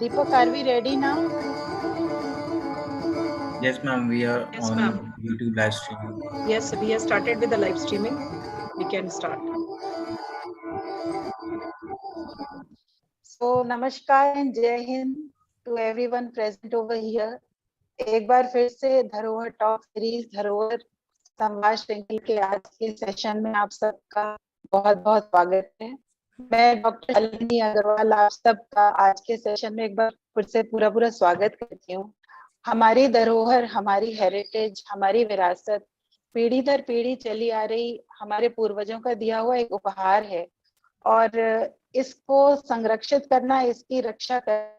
Deepak, are we ready now? Yes, ma'am. We are Yes, on ma'am. YouTube live streaming. Yes, we have started with the live streaming. We can start. So, Namaskar and Jai Hind to everyone present over here. एक बार फिर से धरोहर talk series धरोहर संवाद श्रृंखला के आज के सेशन में आप सबका बहुत बहुत स्वागत है। मैं डॉक्टर शालिनी अग्रवाल आप सबका आज के सेशन में एक बार फिर से पूरा स्वागत करती हूँ। हमारी धरोहर, हमारी हेरिटेज, हमारी विरासत पीढ़ी दर पीढ़ी चली आ रही हमारे पूर्वजों का दिया हुआ एक उपहार है और इसको संरक्षित करना, इसकी रक्षा कर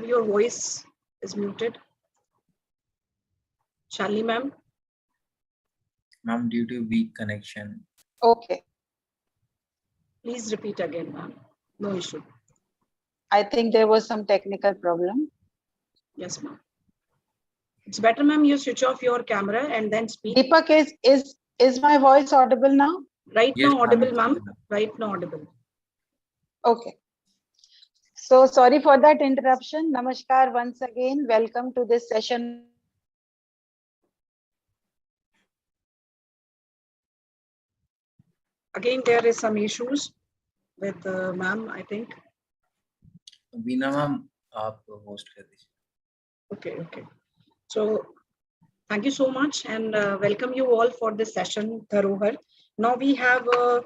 Your voice is muted. Shalini ma'am. Ma'am, due to weak connection. Okay. Please repeat again, ma'am. No issue. I think there was some technical problem. Yes, ma'am. It's better, ma'am, you switch off your camera and then speak. Deepak, is my voice audible now? Right Yes, now audible, ma'am. ma'am. Right now audible. Okay. So sorry for that interruption. Namaskar once again. Welcome to this session. Again, there is some issues with ma'am, I think. Veena ma'am, आप host कर दीजिए. Okay. So thank you so much and welcome you all for this session, Dharohar. Now we have a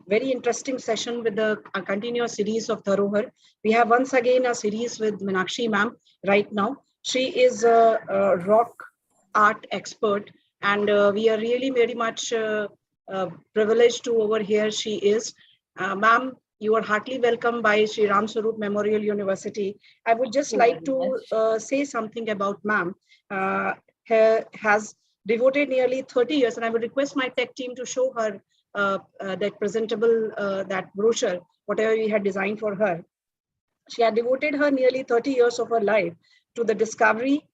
very interesting session with a continuous series of Dharohar. We have once again a series with Meenakshi ma'am right now. She is a rock art expert and we are really very much privileged to over here she is. Ma'am, you are heartily welcome by Sri Ram Sarup Memorial University. I would just like to say something about ma'am. Has devoted nearly 30 years, and I would request my tech team to show her that presentable, that brochure, whatever we had designed for her. She had devoted her nearly 30 years of her life to the discovery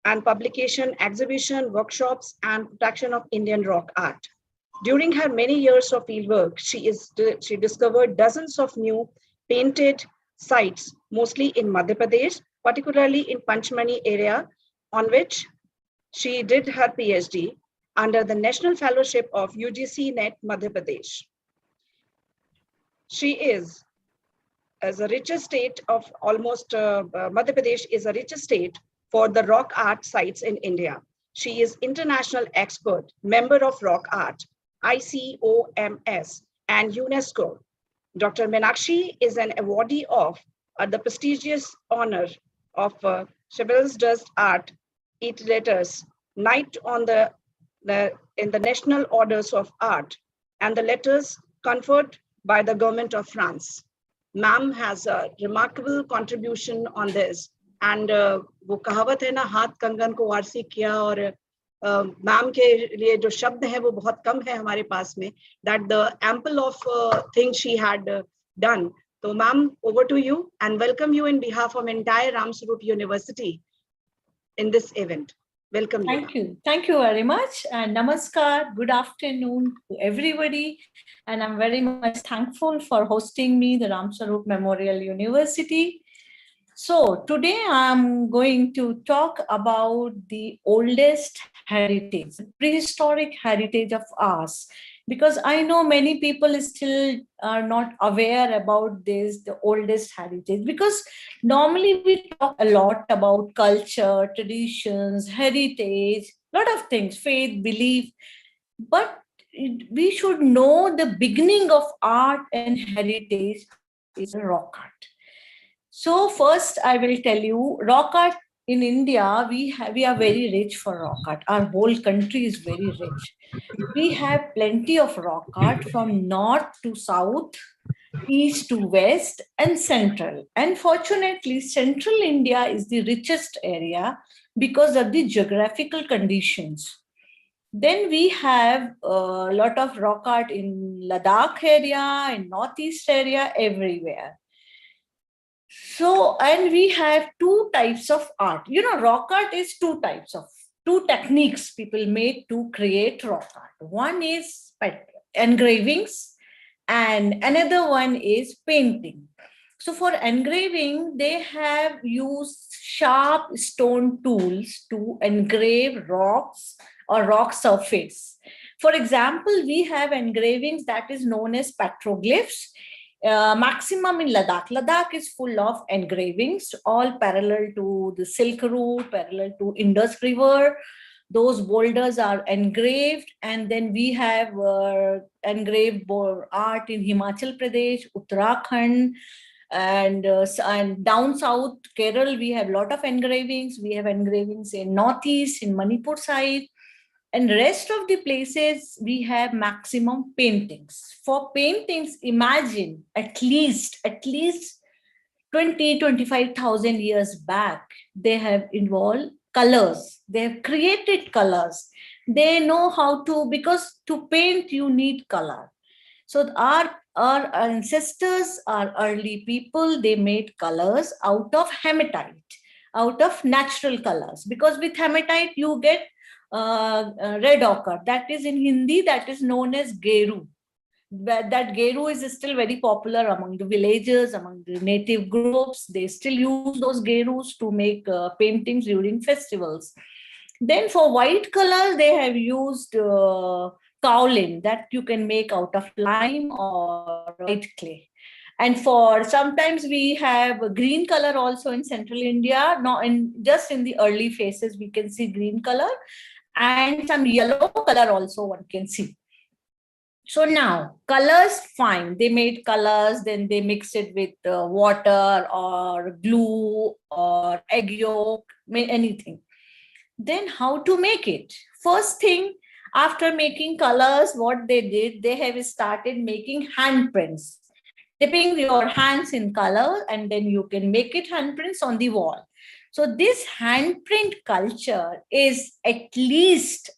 and publication, exhibition, workshops, and protection of Indian rock art. During her many years of fieldwork, she discovered dozens of new painted sites, mostly in Madhya Pradesh, particularly in Panchmani area, on which she did her PhD under the National Fellowship of UGC NET Madhya Pradesh. She is, as a richest state of almost, Madhya Pradesh is a richest state for the rock art sites in India. She is international expert, member of rock art, ICOMS, and UNESCO. Dr. Meenakshi is an awardee of the prestigious honor of Chevalier d'Art Art, it letters, Knight on in the National Orders of Art, and the letters conferred by the government of France. Ma'am has a remarkable contribution on this. And वो कहावत है ना, हाथ कंगन को वारसी किया, और ma'am के लिए जो शब्द है वो बहुत कम है हमारे पास में, that the ample of things she had done. So ma'am, over to you, and welcome you in behalf of entire Ram Sarup University in this event. Welcome. Thank you very much, and namaskar, good afternoon to everybody, and I'm very much thankful for hosting me, the Ram Sarup Memorial University. So today I'm going to talk about the oldest heritage, prehistoric heritage of ours, because I know many people still are not aware about this, the oldest heritage, because normally we talk a lot about culture, traditions, heritage, lot of things, faith, belief, but we should know the beginning of art and heritage is rock art. So first I will tell you, rock art in India, we are very rich for rock art. Our whole country is very rich. We have plenty of rock art from north to south, east to west, and central. And fortunately, central India is the richest area because of the geographical conditions. Then we have a lot of rock art in Ladakh area, in northeast area, everywhere. So, and we have two types of art. You know, rock art is two types of two techniques people made to create rock art. One is engravings and another one is painting. So for engraving, they have used sharp stone tools to engrave rocks or rock surface. For example, we have engravings that is known as petroglyphs. Maximum in Ladakh. Ladakh is full of engravings, all parallel to the Silk Route, parallel to Indus River. Those boulders are engraved, and then we have engraved art in Himachal Pradesh, Uttarakhand, and down south Kerala. We have a lot of engravings. We have engravings in northeast, in Manipur side. And rest of the places, we have maximum paintings. For paintings, imagine at least 25,000 years back, they have involved colors. They have created colors. They know how to, because to paint, you need color. So our ancestors, our early people, they made colors out of hematite, out of natural colors. Because with hematite, you get red ochre. That is in Hindi, that is known as geru. That geru is still very popular among the villagers, among the native groups. They still use those gerus to make paintings during festivals. Then for white color, they have used kaolin that you can make out of lime or white clay. And for sometimes we have green color also in central India. Not in just in the early phases, we can see green color. And some yellow color also one can see. So now colors, fine. They made colors, then they mixed it with water or glue or egg yolk, anything. Then how to make it? First thing, after making colors, what they did, they have started making handprints. Dipping your hands in color, and then you can make it handprints on the wall. So this handprint culture is at least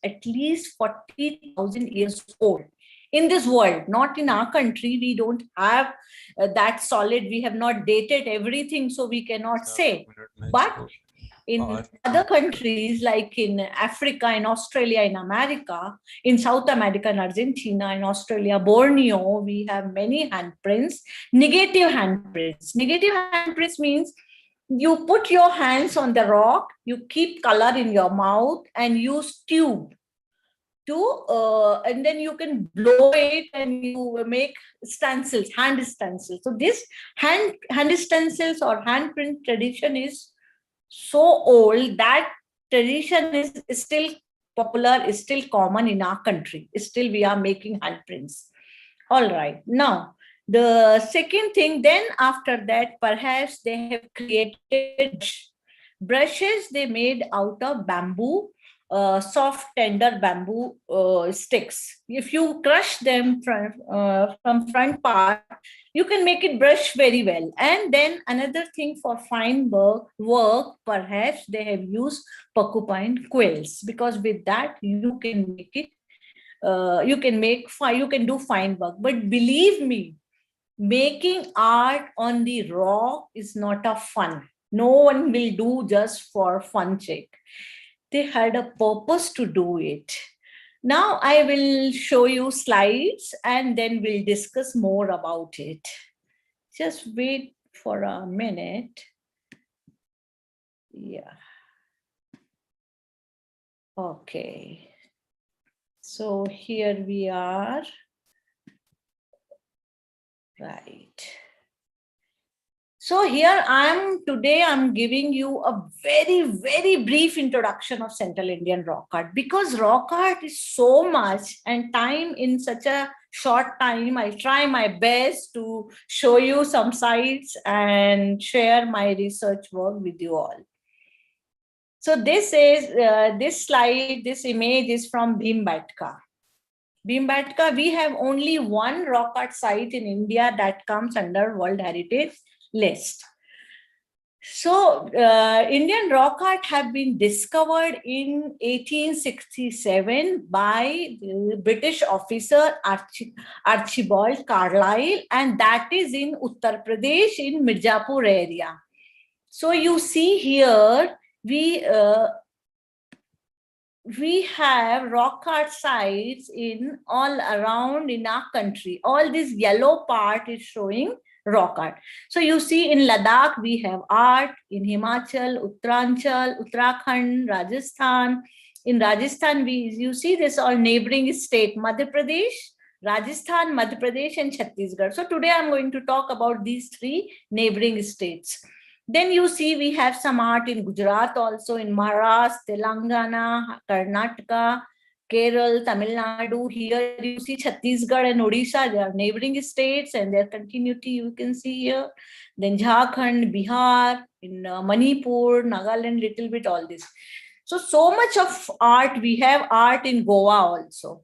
40,000 years old in this world, not in our country. We don't have that solid, we have not dated everything, so we cannot say. But in other countries like in Africa, in Australia, in America, in South America, in Argentina, in Australia, Borneo, we have many handprints, negative handprints. Negative handprints means you put your hands on the rock, you keep color in your mouth and use tube to, and then you can blow it and you make stencils, hand stencils. So this hand stencils or handprint tradition is so old that tradition is still popular, is still common in our country. Still we are making handprints. All right. Now, the second thing, then after that, perhaps they have created brushes they made out of bamboo, soft, tender bamboo sticks. If you crush them from front part, you can make it brush very well. And then another thing for fine work, perhaps they have used porcupine quills, because with that you can make it, you can do fine work. But believe me, making art on the rock is not a fun. No one will do just for fun sake. They had a purpose to do it. Now I will show you slides and then we'll discuss more about it. Just wait for a minute. Yeah. Okay. So here we are. Right. So here today I'm giving you a very, very brief introduction of Central Indian rock art, because rock art is so much and time in such a short time. I'll try my best to show you some sites and share my research work with you all. So this is, this slide, this image is from Bhimbetka. Bhimbetka, we have only one rock art site in India that comes under World Heritage list. So Indian rock art have been discovered in 1867 by the British officer Archibald Carlyle, and that is in Uttar Pradesh in Mirzapur area. So you see here, we have rock art sites in all around in our country. All this yellow part is showing rock art. So you see in Ladakh, we have art, in Himachal, Uttaranchal, Uttarakhand, Rajasthan. In Rajasthan, you see this all neighboring state, Madhya Pradesh, Rajasthan, Madhya Pradesh, and Chhattisgarh. So today I'm going to talk about these three neighboring states. Then you see we have some art in Gujarat also, in Maharashtra, Telangana, Karnataka, Kerala, Tamil Nadu. Here you see Chhattisgarh and Odisha, they are neighboring states and their continuity you can see here. Then Jharkhand, Bihar, in Manipur, Nagaland, little bit all this. So much of art, we have art in Goa also.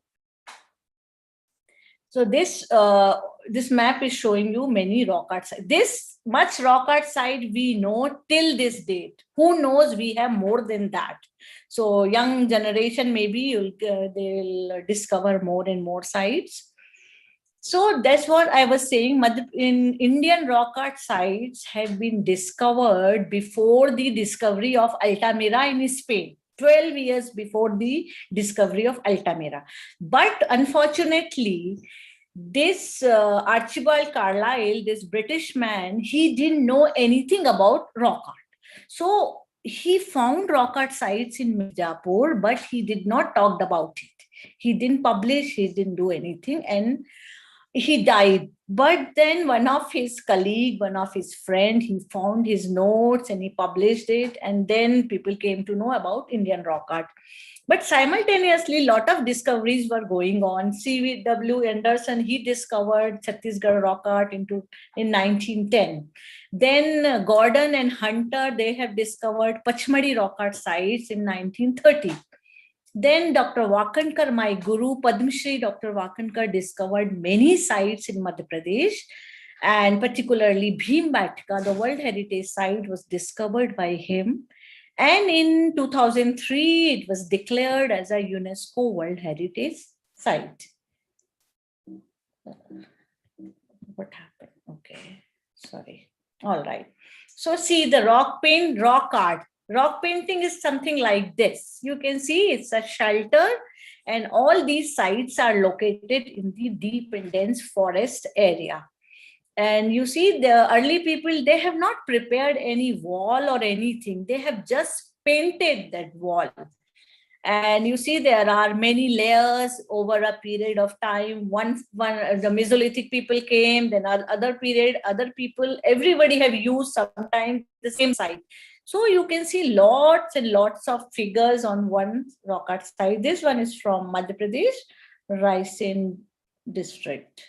So this map is showing you many rock art sites. This much rock art site we know till this date. Who knows, we have more than that. So young generation, maybe they'll discover more and more sites. So that's what I was saying. In Indian rock art sites had been discovered before the discovery of Altamira in Spain. 12 years before the discovery of Altamira. But unfortunately, this Archibald Carlyle, this British man, he didn't know anything about rock art. So he found rock art sites in Mirzapur, but he did not talk about it. He didn't publish, he didn't do anything, and he died. But then one of his colleague, one of his friend, he found his notes and he published it. And then people came to know about Indian rock art. But simultaneously, a lot of discoveries were going on. C.W. Anderson, he discovered Chhattisgarh rock art in 1910. Then Gordon and Hunter, they have discovered Pachmadi rock art sites in 1930. Then Dr. Wakankar, my guru, Padma Shri Dr. Wakankar, discovered many sites in Madhya Pradesh, and particularly Bhimbatka, the World Heritage Site, was discovered by him. And in 2003, it was declared as a UNESCO World Heritage Site. What happened? Okay, sorry. All right. So see the rock paint, rock art. Rock painting is something like this. You can see it's a shelter, and all these sites are located in the deep and dense forest area. And you see the early people, they have not prepared any wall or anything. They have just painted that wall. And you see there are many layers over a period of time. Once the Mesolithic people came, then other period, other people, everybody have used sometimes the same site. So you can see lots and lots of figures on one rock art site. This one is from Madhya Pradesh, Raisen district.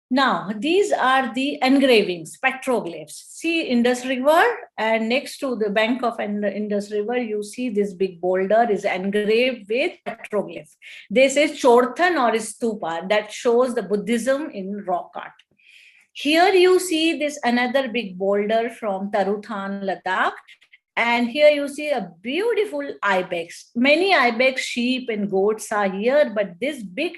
Now, these are the engravings, petroglyphs. See Indus River, and next to the bank of Indus River, you see this big boulder is engraved with petroglyph. This is Chorthan or Stupa, that shows the Buddhism in rock art. Here you see this another big boulder from Taruthan, Ladakh. And here you see a beautiful ibex. Many ibex, sheep and goats are here, but this big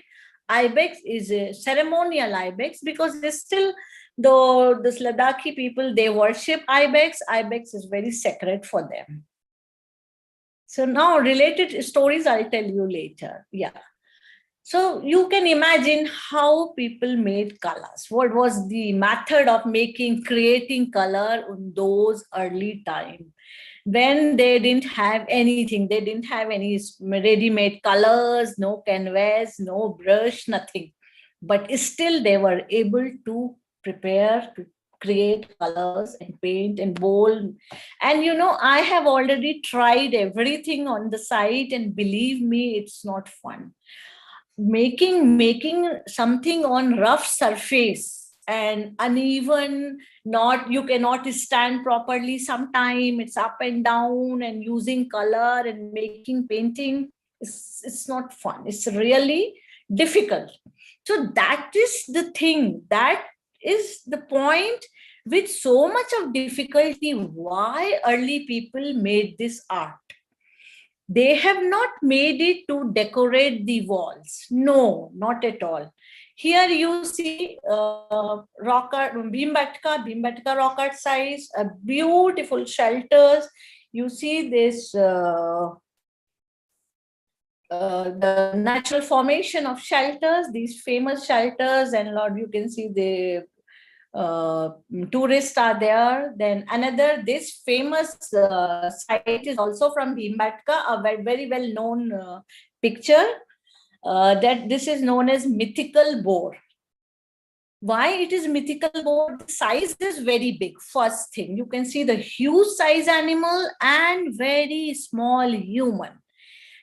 ibex is a ceremonial ibex because there's still, though the Ladakhi people, they worship ibex. Ibex is very sacred for them. So now related stories I'll tell you later. Yeah. So you can imagine how people made colors. What was the method of creating color in those early times when they didn't have anything. They didn't have any ready-made colors, no canvas, no brush, nothing. But still they were able to prepare, to create colors and paint and bowl. And you know, I have already tried everything on the site, and believe me, it's not fun. Making something on rough surface and uneven, you cannot stand properly. Sometime it's up and down, and using color and making painting, it's not fun. It's really difficult. So that is the thing, that is the point with so much of difficulty why early people made this art. They have not made it to decorate the walls. No, not at all. Here you see rock art, Bhimbatka rock art size, beautiful shelters. You see this the natural formation of shelters, these famous shelters, and Lord, you can see the tourists are there. Then another, this famous site is also from Bhimbetka, a very well known picture, that this is known as mythical boar. Why it is mythical boar? The size is very big. First thing, you can see the huge size animal and very small human.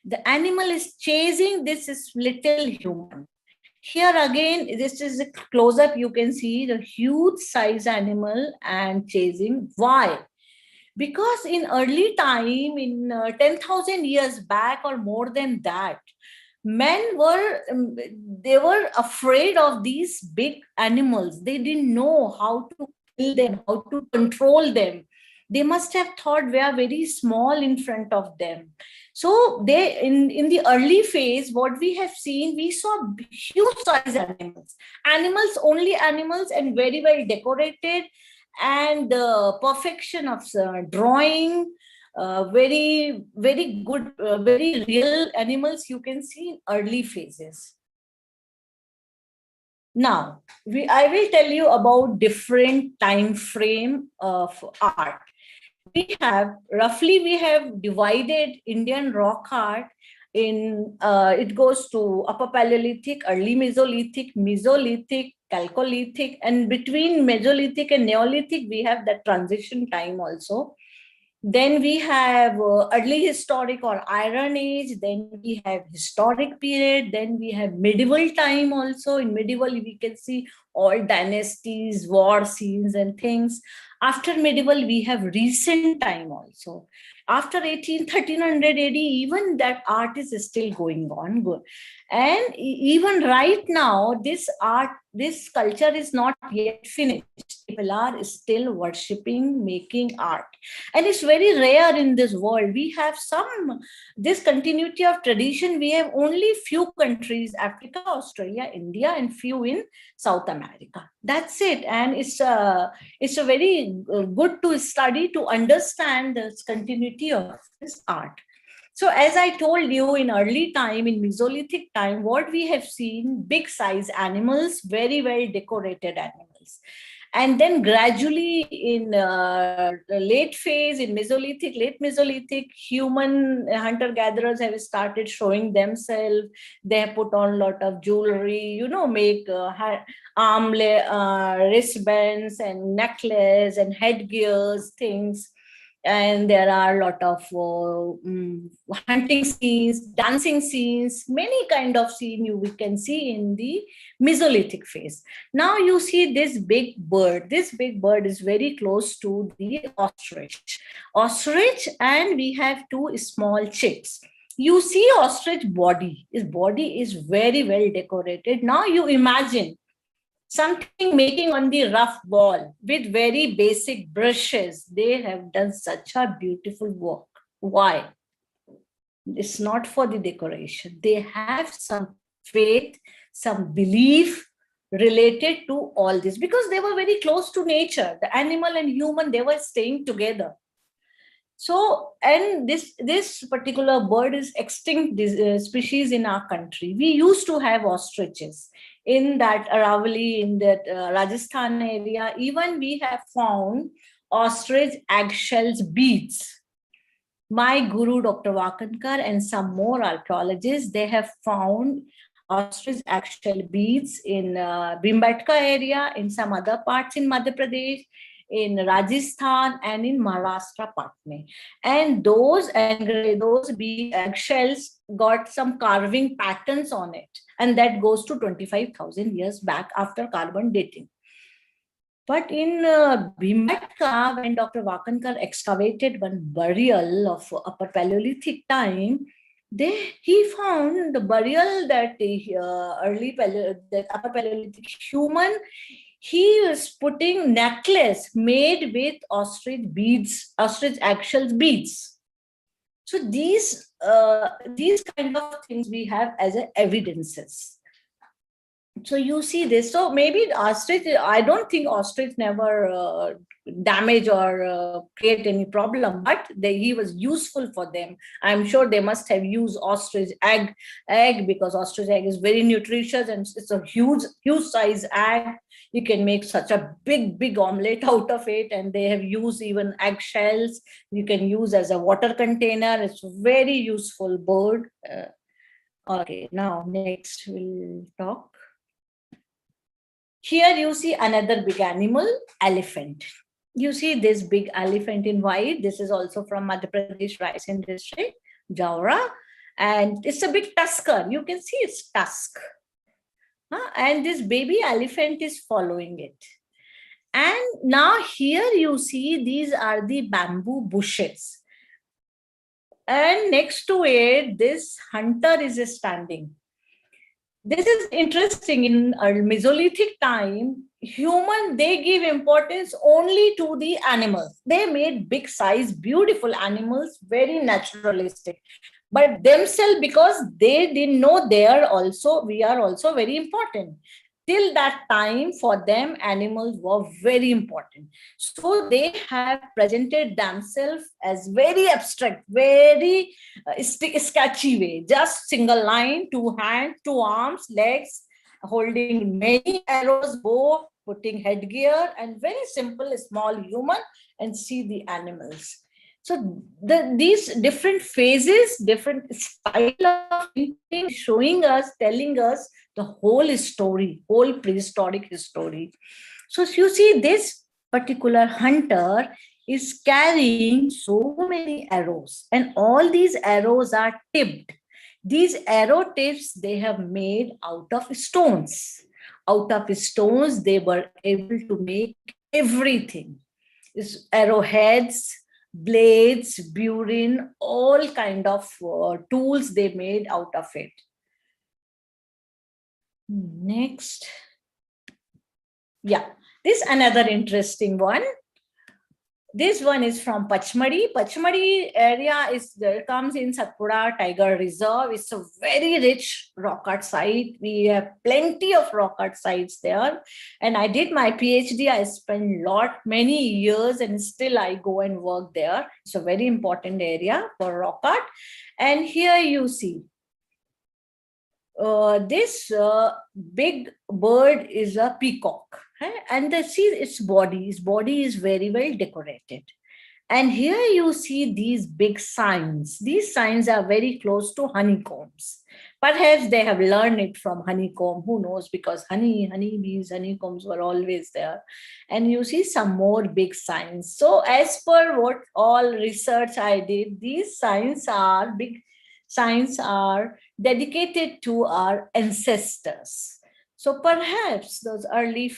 The animal is chasing this is little human. Here again, this is a close-up. You can see the huge size animal and chasing. Why? Because in early time, in 10,000 years back or more than that, men were they were afraid of these big animals. They didn't know how to kill them, how to control them. They must have thought we are very small in front of them. So they in the early phase, what we have seen, we saw huge size animals, only animals, and very well decorated, and the perfection of drawing, very good, very real animals you can see in early phases. Now, I will tell you about different time frame of art. We have divided Indian rock art in, it goes to Upper Paleolithic, Early Mesolithic, Mesolithic, Chalcolithic, and between Mesolithic and Neolithic, we have that transition time also. Then we have early historic or Iron Age. Then we have historic period. Then we have medieval time also. In medieval, we can see all dynasties, war scenes and things. After medieval, we have recent time also. After 1300 AD, even that art is still going on. Good. And even right now, this art, this culture is not yet finished. People are still worshipping, making art. And it's very rare in this world. We have this continuity of tradition. We have only few countries, Africa, Australia, India, and few in South America. That's it. And it's a very good to study to understand this continuity of this art. So as I told you, in early time, in Mesolithic time, what we have seen, big size animals, very well decorated animals. And then gradually in the late phase, in Mesolithic, late Mesolithic, human hunter-gatherers have started showing themselves. They have put on a lot of jewelry, make wristbands and necklace and headgears, things. And there are a lot of hunting scenes, dancing scenes, many kind of scene we can see in the Mesolithic phase. Now you see this big bird. This big bird is very close to the ostrich. Ostrich, and we have two small chicks. You see ostrich body. His body is very well decorated. Now you imagine something making on the rough wall with very basic brushes. They have done such a beautiful work. Why? It's not for the decoration. They have some faith, some belief related to all this, because they were very close to nature. The animal and human, they were staying together. So, and this particular bird is extinct species in our country. We used to have ostriches in that Aravalli, in that Rajasthan area. Even we have found ostrich eggshells beads. My guru, Dr. Wakankar, and some more archaeologists, they have found ostrich eggshell beads in Bhimbetka area, in some other parts in Madhya Pradesh, in Rajasthan, and in Maharashtra, Patna. And those eggshells got some carving patterns on it. And that goes to 25,000 years back after carbon dating. But in Bhimbetka, when Dr. Wakankar excavated one burial of Upper Paleolithic time, he found the burial that the Upper Paleolithic human, he was putting necklace made with ostrich beads, ostrich eggshells beads. So these kind of things we have as evidences. So you see this. So maybe ostrich, I don't think ostrich never damage or create any problem, but he was useful for them. I'm sure they must have used ostrich egg because ostrich egg is very nutritious and it's a huge size egg. You can make such a big omelette out of it, and they have used even egg shells. You can use as a water container. It's a very useful bird. Okay, now next we'll talk. Here you see another big animal, elephant. You see this big elephant in white. This is also from Madhya Pradesh Raisen district, Dharohar. And it's a big tusker. You can see its tusk. And this baby elephant is following it. And now here you see these are the bamboo bushes. And next to it, this hunter is standing. This is interesting. In Mesolithic time, they give importance only to the animals. They made big size, beautiful animals, very naturalistic. But themselves, because they didn't know we are also very important. Till that time, for them, animals were very important. So they have presented themselves as very abstract, very sketchy way. Just single line, 2 hands, 2 arms, legs, holding many arrows, bow, putting headgear, and very simple, small human, and see the animals. So these different phases, different style of painting, showing us, telling us the whole story, whole prehistoric history. So you see this particular hunter is carrying so many arrows, and all these arrows are tipped. These arrow tips they have made out of stones. Out of stones, they were able to make everything. Arrowheads, blades, burin, all kind of tools they made out of it. Next. Yeah, this another interesting one. This one is from Pachmadi. Pachmadi area comes in Satpura Tiger Reserve. It's a very rich rock art site. We have plenty of rock art sites there. And I did my PhD. I spent many years, and still I go and work there. It's a very important area for rock art. And here you see this big bird is a peacock. And see its body is very well decorated. And here you see these big signs. These signs are very close to honeycombs. Perhaps they have learned it from honeycomb, who knows, because honeybees, honeycombs were always there. And you see some more big signs. So as per what all research I did, these signs are dedicated to our ancestors. So perhaps those early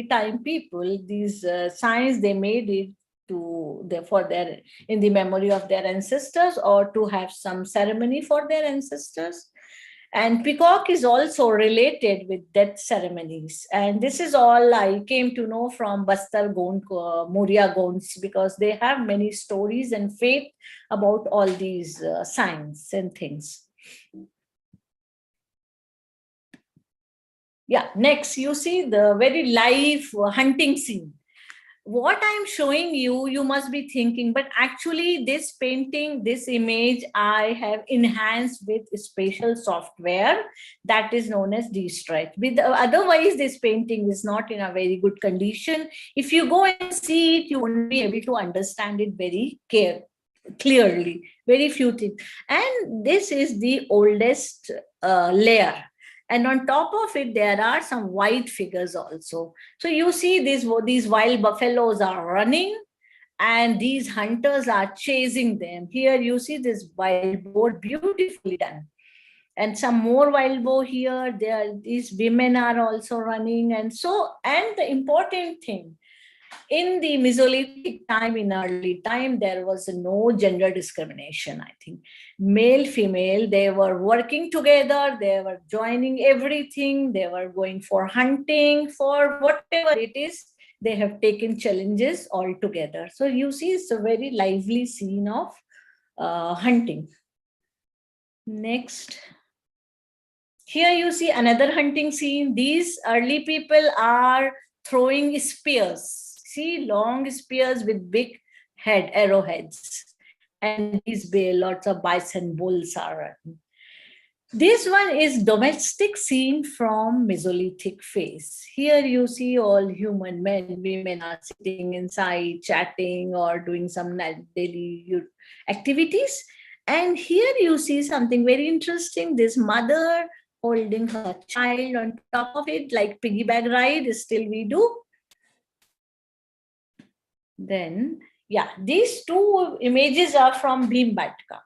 time people, these signs, they made it in the memory of their ancestors, or to have some ceremony for their ancestors. And peacock is also related with death ceremonies. And this is all I came to know from Bastar Gond, Muria Gonds, because they have many stories and faith about all these signs and things. Yeah, next you see the very live hunting scene. What I'm showing you, you must be thinking, but actually this painting, this image, I have enhanced with special software that is known as D-Stretch. Otherwise, this painting is not in a very good condition. If you go and see it, you won't be able to understand it very clearly, very few things. And this is the oldest layer. And on top of it, there are some white figures also. So you see these wild buffaloes are running, and these hunters are chasing them. Here you see this wild boar, beautifully done. And some more wild boar here. These women are also running. And the important thing, in the Mesolithic time, in early time, there was no gender discrimination, I think. Male, female, they were working together, they were joining everything, they were going for hunting, for whatever it is, they have taken challenges all together. So you see, it's a very lively scene of hunting. Next. Here you see another hunting scene. These early people are throwing spears. See, long spears with big arrowheads. And these lots of bison bulls are. This one is domestic scene from Mesolithic phase. Here you see all human men, women are sitting inside, chatting or doing some daily activities. And here you see something very interesting. This mother holding her child on top of it, like piggyback ride, still we do. Then, yeah, these two images are from Bhimbatka.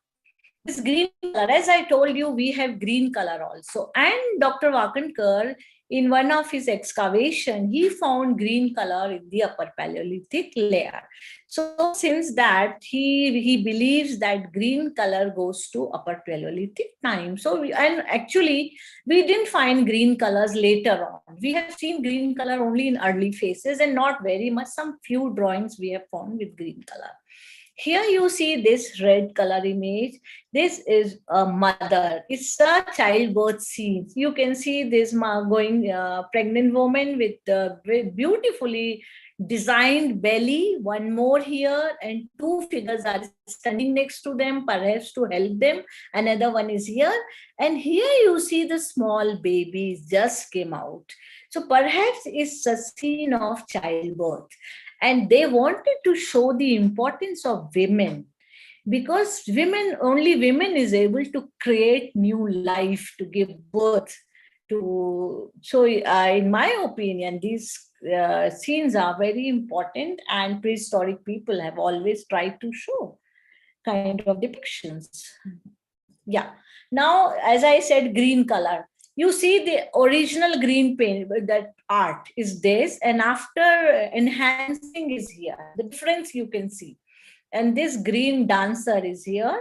This green color, as I told you, we have green color also. And Dr. Wakankar, in one of his excavation, he found green color in the upper Paleolithic layer. So since that, he believes that green color goes to upper Paleolithic time. So and actually, we didn't find green colors later on. We have seen green color only in early phases and not very much. Some few drawings we have found with green color. Here you see this red color image. This is a mother. It's a childbirth scene. You can see this pregnant woman with very beautifully designed belly. One more here, and two figures are standing next to them, perhaps to help them. Another one is here. And here you see the small babies just came out. So perhaps it's a scene of childbirth. And they wanted to show the importance of women, because only women is able to create new life, to give birth to. So in my opinion, these scenes are very important, and prehistoric people have always tried to show kind of depictions. Yeah. Now, as I said, green color. You see the original green paint, that art is this, and after enhancing is here. The difference you can see. And this green dancer is here.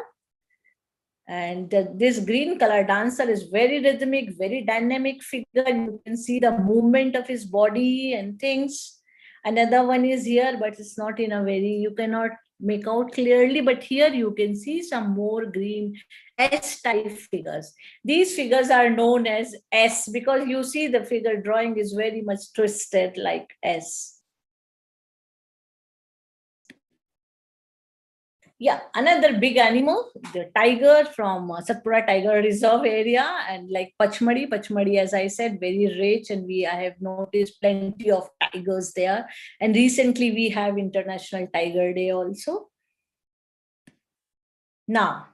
And this green color dancer is very rhythmic, very dynamic figure. You can see the movement of his body and things. Another one is here, but it's not in a very, you cannot make out clearly, but here you can see some more green S-type figures. These figures are known as S because you see the figure drawing is very much twisted like S. Yeah, another big animal, the tiger from Satpura Tiger Reserve area, and like Pachmadi, as I said, very rich, and I have noticed plenty of tigers there. And recently we have International Tiger Day also. Now,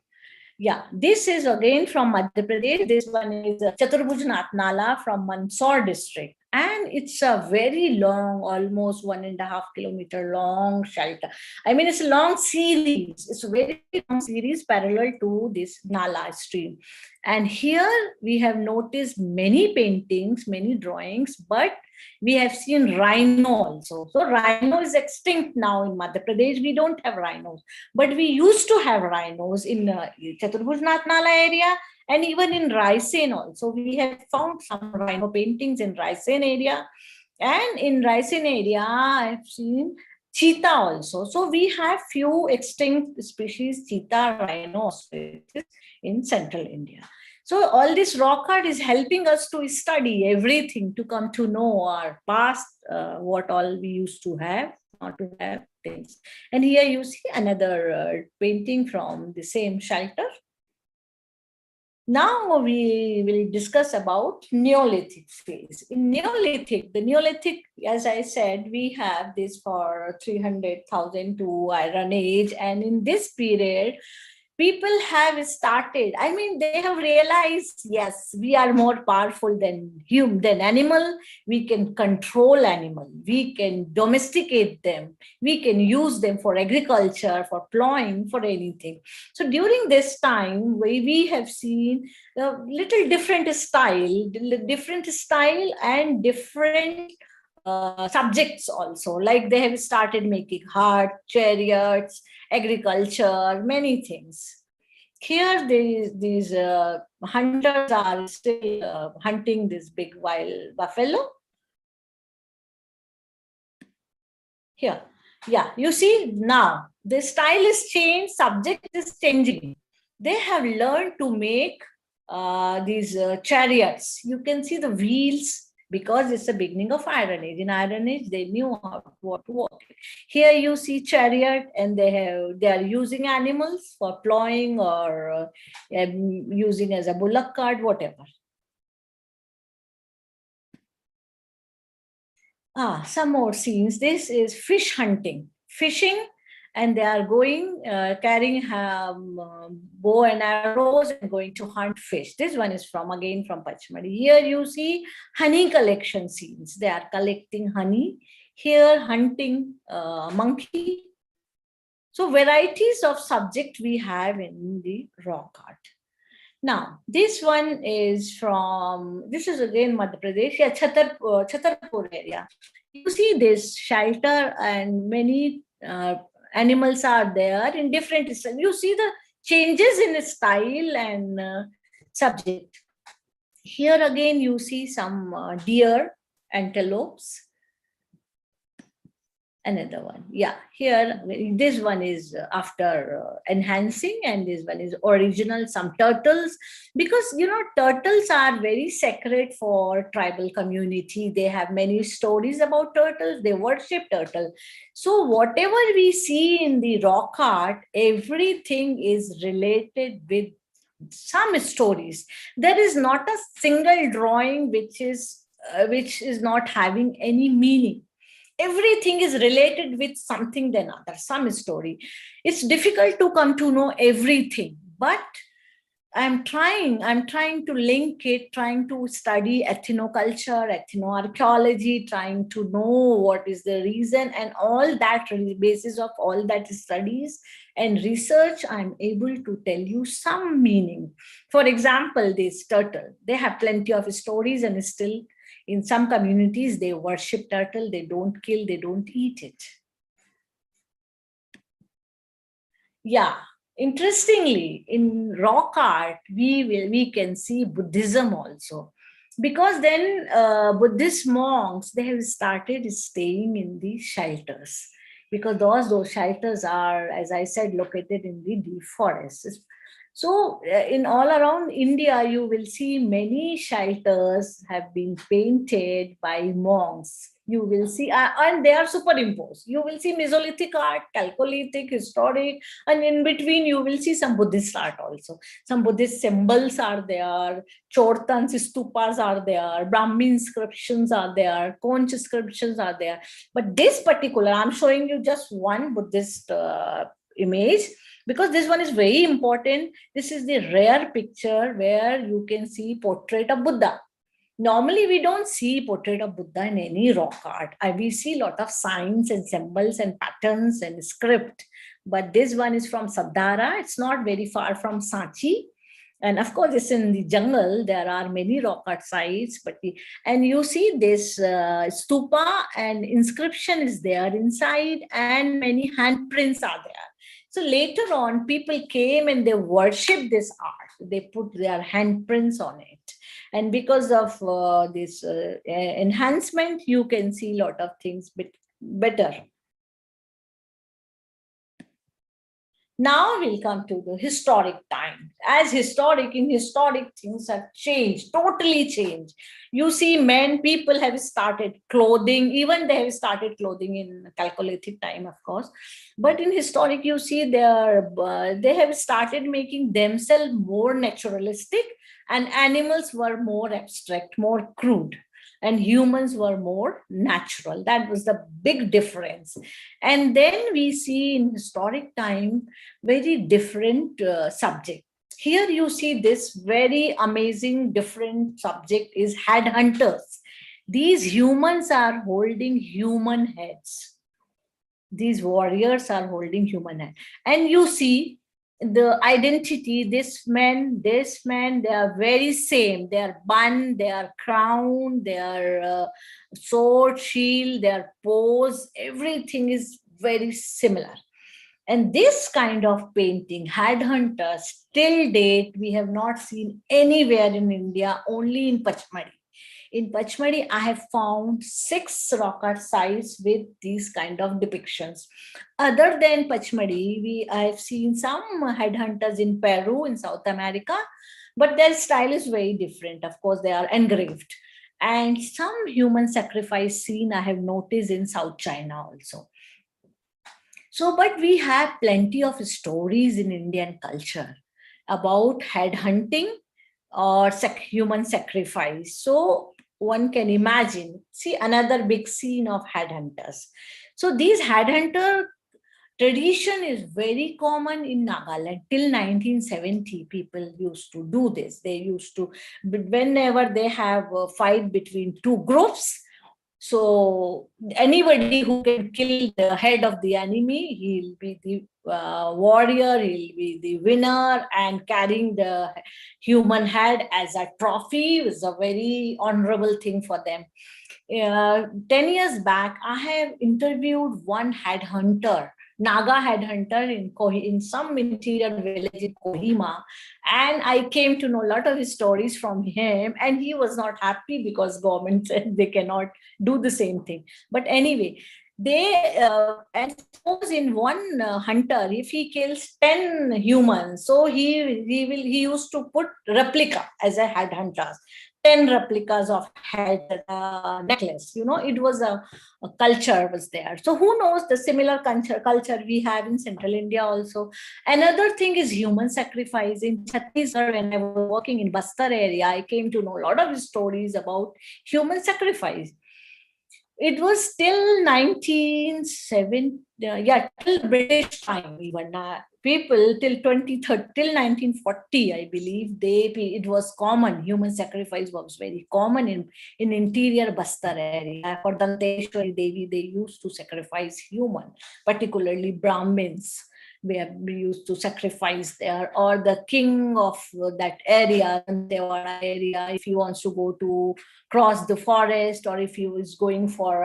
yeah, this is again from Madhya Pradesh. This one is Chaturbhuj Nala from Mandsaur district. And it's a very long, almost 1.5 kilometer long shelter. I mean, it's a long series. It's a very long series parallel to this Nala stream. And here we have noticed many paintings, many drawings, but we have seen rhino also. So rhino is extinct now in Madhya Pradesh. We don't have rhinos, but we used to have rhinos in Chaturbhuj Nala area. And even in Raisen also, we have found some rhino paintings in Raisen area. And in Raisen area, I've seen cheetah also. So we have few extinct species, cheetah, rhino in central India. So all this rock art is helping us to study everything, to come to know our past, what all we used to have, not to have things. And here you see another painting from the same shelter. Now we will discuss about Neolithic phase. In Neolithic, the Neolithic, as I said, we have this for 300,000 to Iron Age. And in this period, people have started, I mean, they have realized, yes, we are more powerful than animal. We can control animal. We can domesticate them. We can use them for agriculture, for plowing, for anything. So during this time, we have seen a little different style and different subjects also. Like they have started making huts, chariots, agriculture, many things. Here, these hunters are still hunting this big wild buffalo. Here, yeah, you see now the style is changed, subject is changing. They have learned to make these chariots. You can see the wheels because it's the beginning of Iron Age. In Iron Age, they knew what to walk. Here you see chariot, and they are using animals for plowing or using as a bullock cart, whatever. Some more scenes. This is fish hunting, fishing, and they are going, carrying bow and arrows and going to hunt fish. This one is again from Pachmadi. Here you see honey collection scenes. They are collecting honey. Here hunting monkey. So varieties of subject we have in the rock art. Now, this one is this is again Madhya Pradesh, Chhatarpur area. You see this shelter and many animals are there in different styles. You see the changes in style and subject. Here again, you see some deer, antelopes. Another one, yeah, here this one is after enhancing, and this one is original, some turtles, because turtles are very sacred for tribal community. They have many stories about turtles, they worship turtle. So whatever we see in the rock art, everything is related with some stories. There is not a single drawing which is not having any meaning. Everything is related with something than other, some story. It's difficult to come to know everything, but I'm trying to link it, trying to study ethnoculture, ethnoarchaeology, trying to know what is the reason, and all that basis of all that studies and research, I'm able to tell you some meaning. For example, this turtle, they have plenty of stories, and still in some communities, they worship turtle, they don't kill, they don't eat it. Yeah, interestingly, in rock art, we can see Buddhism also. Because then Buddhist monks, they have started staying in the shelters. Because those shelters are, as I said, located in the deep forests. So in all around India, you will see many shelters have been painted by monks. You will see, and they are superimposed. You will see Mesolithic art, Chalcolithic, historic, and in between you will see some Buddhist art also. Some Buddhist symbols are there, Chortans, stupas are there, Brahmi inscriptions are there, conch inscriptions are there. But this particular, I'm showing you just one Buddhist image, because this one is very important. This is the rare picture where you can see portrait of Buddha. Normally, we don't see portrait of Buddha in any rock art. We see a lot of signs and symbols and patterns and script. But this one is from Sadhara. It's not very far from Sanchi. And of course, it's in the jungle. There are many rock art sites. And you see this stupa and inscription is there inside, and many handprints are there. So later on, people came and they worshipped this art. They put their handprints on it. And because of this enhancement, you can see a lot of things better. Now we'll come to the historic time. As historic things have changed, totally changed. You see people have started clothing, even they have started clothing in Chalcolithic time, of course. But in historic, you see they have started making themselves more naturalistic, and animals were more abstract, more crude, and humans were more natural. That was the big difference. And then we see in historic time, very different subject. Here you see this very amazing different subject is headhunters. These humans are holding human heads. These warriors are holding human heads. And you see the identity, this man, they are very same. Their bun, their crown, their sword, shield, their pose, everything is very similar. And this kind of painting, headhunters, till date, we have not seen anywhere in India, only in Pachmadi. In Pachmadi, I have found 6 rock art sites with these kind of depictions. Other than Pachmadi, I have seen some headhunters in Peru, in South America, but their style is very different. Of course, they are engraved. And some human sacrifice scene I have noticed in South China also. So, but we have plenty of stories in Indian culture about head hunting or human sacrifice. So one can imagine, see, another big scene of headhunters. So these headhunter tradition is very common in Nagaland. Till 1970, people used to do this. They used to, whenever they have a fight between two groups, so anybody who can kill the head of the enemy, he'll be the warrior, he'll be the winner, and carrying the human head as a trophy is a very honorable thing for them. 10 years back, I have interviewed one headhunter, Naga headhunter in some interior village in Kohima, and I came to know a lot of his stories from him, and he was not happy because government said they cannot do the same thing. But anyway, they and suppose in one hunter, if he kills 10 humans, so he used to put replica as a headhunter. 10 replicas of head necklace. It was a culture was there. So who knows, the similar culture we have in Central India also. Another thing is human sacrifice. In Chhattisgarh, when I was working in Bastar area, I came to know a lot of stories about human sacrifice. It was till 1970, till British time even. People till 1940, I believe, it was common. Human sacrifice was very common in interior Bastar area. For Danteshwari Devi, they used to sacrifice human, particularly Brahmins. We used to sacrifice there, or the king of that area, Dantewada area, if he wants to go to cross the forest, or if he was going for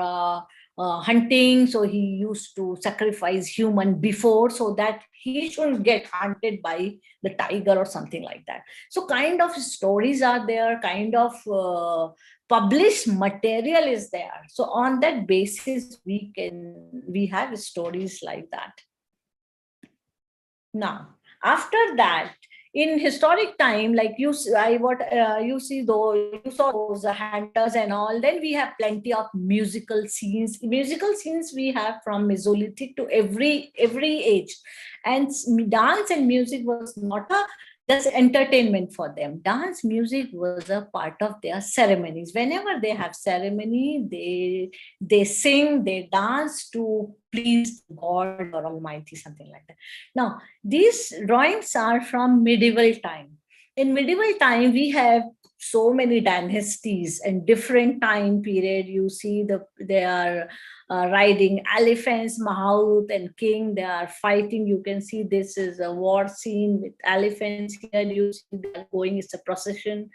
hunting, so he used to sacrifice human before, so that he shouldn't get hunted by the tiger or something like that. So kind of stories are there, kind of published material is there. So on that basis, we have stories like that. Now, after that, in historic time, like you saw those hunters and all, then we have plenty of musical scenes. Musical scenes we have from Mesolithic to every age. And dance and music was not just entertainment for them. Dance music was a part of their ceremonies. Whenever they have ceremony, they sing, they dance to please God or Almighty, something like that. Now, these drawings are from medieval time. In medieval time, we have so many dynasties and different time period. You see they are riding elephants, Mahout and king, they are fighting. You can see this is a war scene with elephants. Here you see they are going, it's a procession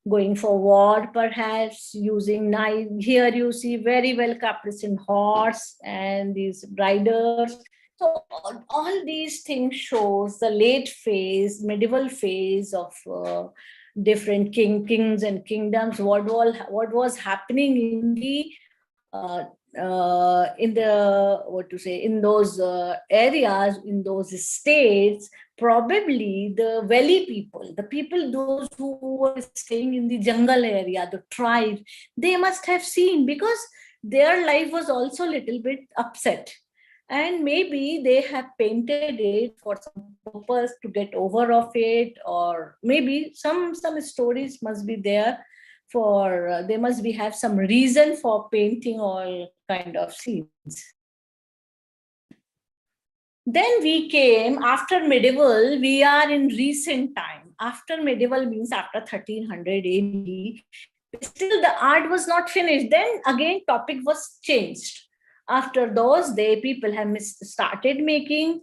going for war, perhaps using knife. Here you see very well caparisoned horse and these riders. So all these things shows the late phase, medieval phase of different kings and kingdoms. What was happening in the in those areas, in those states. Probably the valley people, those who were staying in the jungle area, the tribe, they must have seen, because their life was also a little bit upset. And maybe they have painted it for some purpose to get over of it, or maybe some stories must be there for, they must have some reason for painting all kind of scenes. Then we came after medieval, we are in recent time. After medieval means after 1300 AD, still the art was not finished. Then again topic was changed. After those, people have started making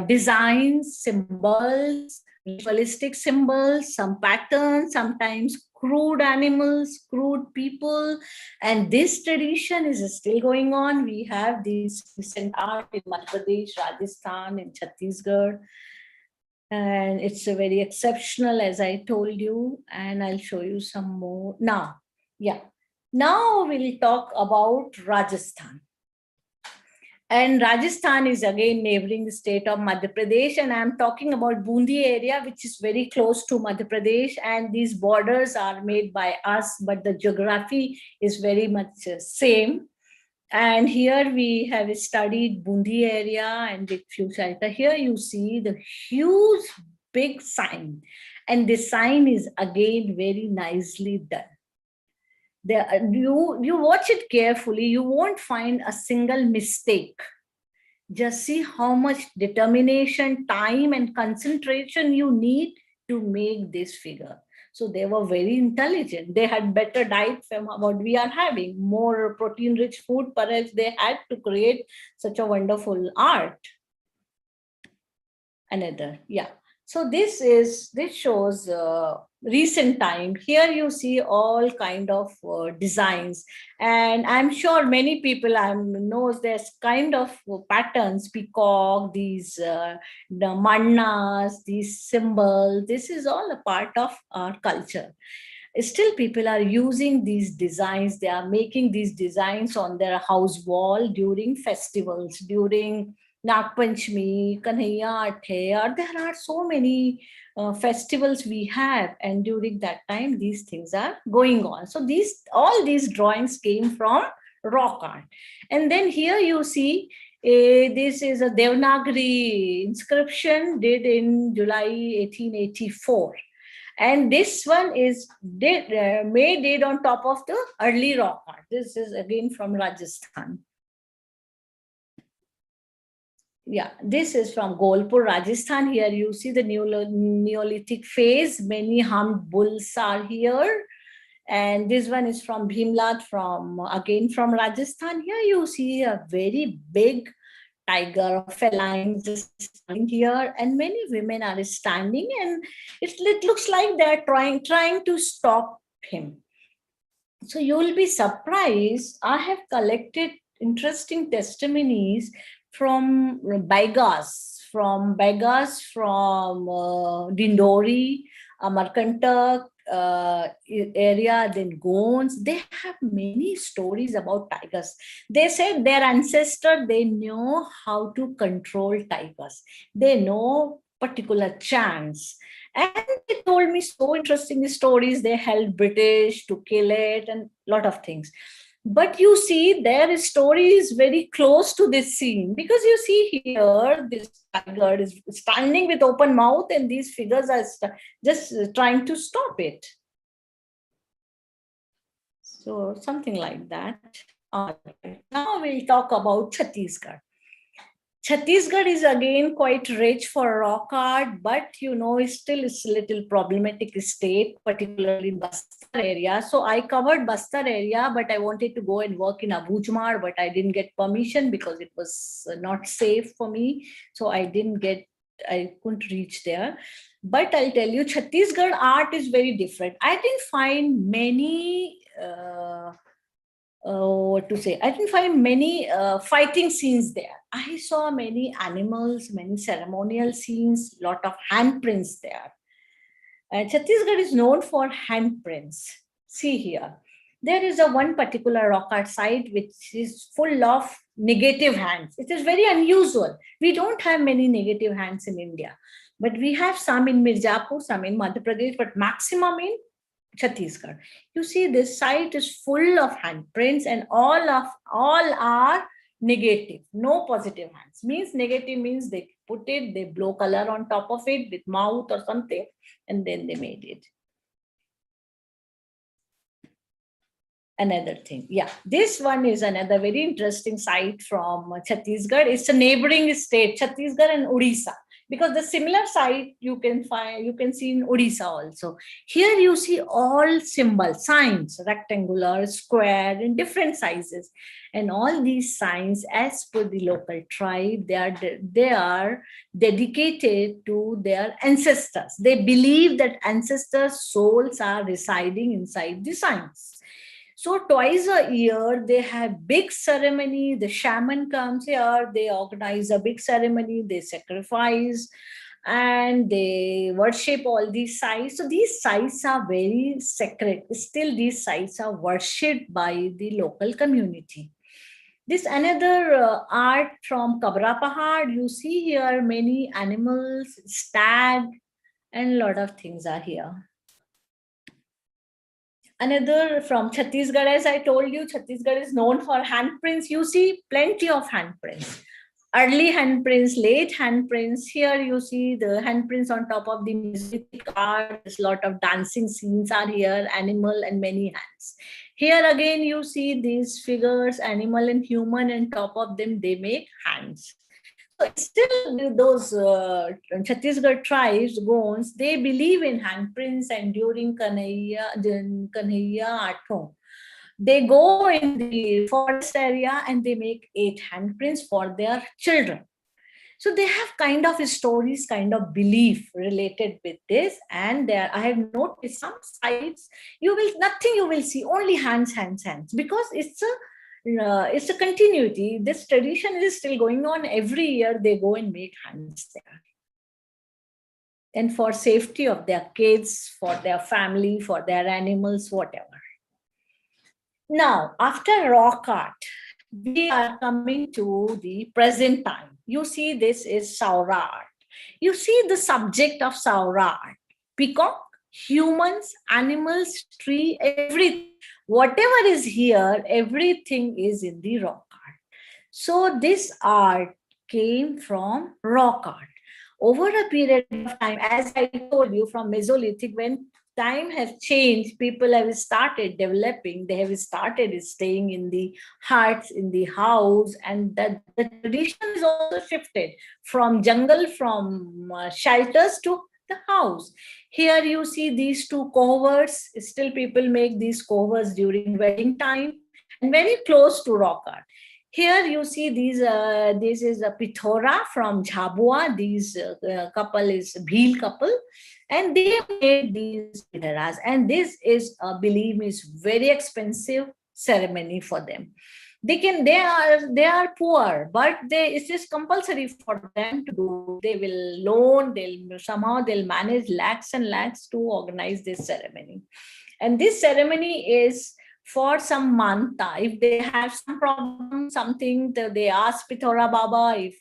designs, symbols, ritualistic symbols, some patterns, sometimes crude animals, crude people. And this tradition is still going on. We have these recent art in Madhya Pradesh, Rajasthan, in Chhattisgarh. And it's a very exceptional, as I told you, and I'll show you some more. Now, we'll talk about Rajasthan. And Rajasthan is again neighboring state of Madhya Pradesh. And I'm talking about Bundi area, which is very close to Madhya Pradesh. And these borders are made by us, but the geography is very much same. And here we have studied Bundi area and with few shelter. Here you see the huge big sign. And the sign is again very nicely done. You watch it carefully, you won't find a single mistake. Just see how much determination, time, and concentration you need to make this figure. So they were very intelligent. They had better diet from what we are having, more protein-rich food. Perhaps they had to create such a wonderful art. Another, yeah. So this shows recent time. Here you see all kind of designs, and I'm sure many people knows there's kind of patterns, peacock, these the mannas, these symbols. This is all a part of our culture. Still people are using these designs. They are making these designs on their house wall during festivals, during Nag Panchami, Kanhaiya Athai, there are so many festivals we have, and during that time these things are going on. So all these drawings came from rock art. And then here you see this is a Devanagari inscription did in July 1884. And this one is made on top of the early rock art. This is again from Rajasthan. Yeah, this is from Golpur, Rajasthan. Here you see the Neolithic phase. Many humped bulls are here. And this one is from Bhimlat, again from Rajasthan. Here you see a very big tiger, feline just standing here. And many women are standing, and it looks like they're trying to stop him. So you will be surprised. I have collected interesting testimonies from Baigas, from Dindori, Amarkantak area, then Gons. They have many stories about tigers. They said their ancestors, they know how to control tigers. They know particular chants. And they told me so interesting stories. They helped British to kill it and a lot of things. But you see, their story is very close to this scene, because you see here, this tiger is standing with open mouth and these figures are just trying to stop it. So something like that. Now we'll talk about Chhattisgarh. Chhattisgarh is again quite rich for rock art, but still it's a little problematic state, particularly in Bastar area. So I covered Bastar area, but I wanted to go and work in Abujmar, but I didn't get permission because it was not safe for me. So I couldn't reach there. But I'll tell you, Chhattisgarh art is very different. I didn't find many I didn't find many fighting scenes there. I saw many animals, many ceremonial scenes, lot of handprints there. Chhattisgarh is known for handprints. See here. There is one particular rock art site which is full of negative hands. It is very unusual. We don't have many negative hands in India, but we have some in Mirzapur, some in Madhya Pradesh, but maximum in Chhattisgarh. You see, this site is full of handprints, and all are negative, no positive hands. Means negative means they put it, they blow color on top of it with mouth or something, and then they made it. Another thing, yeah, this one is another very interesting site from Chhattisgarh. It's a neighboring state, Chhattisgarh and Odisha. Because the similar site you can see in Odisha also. Here you see all symbols, signs, rectangular, square, in different sizes. And all these signs, as per the local tribe, they are dedicated to their ancestors. They believe that ancestors' souls are residing inside the signs. So twice a year, they have big ceremony. The shaman comes here, they organize a big ceremony, they sacrifice, and they worship all these sites. So these sites are very sacred. Still, these sites are worshipped by the local community. This another art from Kabra Pahad. You see here many animals, stag, and a lot of things are here. Another from Chhattisgarh, as I told you, Chhattisgarh is known for handprints. You see plenty of handprints. Early handprints, late handprints. Here you see the handprints on top of the Mesolithic art. There's a lot of dancing scenes are here, animal and many hands. Here again, you see these figures, animal and human, and top of them, they make hands. So still those Chhattisgarh tribes, Gonds, they believe in handprints, and during Kanhaiya Athon, they go in the forest area and they make 8 handprints for their children. So they have kind of stories, kind of belief related with this. And there, I have noticed some sites, nothing you will see, only hands, hands, hands, because it's a continuity. This tradition is still going on. Every year they go and make hands there. And for safety of their kids, for their family, for their animals, whatever. Now, after rock art, we are coming to the present time. You see, this is Saura art. You see the subject of Saura art. Peacock, humans, animals, tree, everything. Whatever is here, everything is in the rock art. So this art came from rock art. Over a period of time, as I told you, from Mesolithic, when time has changed, people have started developing, they have started staying in the huts, in the house, and that the tradition is also shifted from jungle, from shelters to the house. Here you see these 2 covers. Still people make these covers during wedding time, and very close to rock art. Here you see these, this is a Pithora from Jhabua. These couple is Bhil couple, and they made these Pithoras. And this is, believe me, is very expensive ceremony for them. They are poor, but it is compulsory for them to do. They will loan, they'll manage lakhs and lakhs to organize this ceremony. And this ceremony is for some manta. If they have some problem, something, they ask Pithora Baba if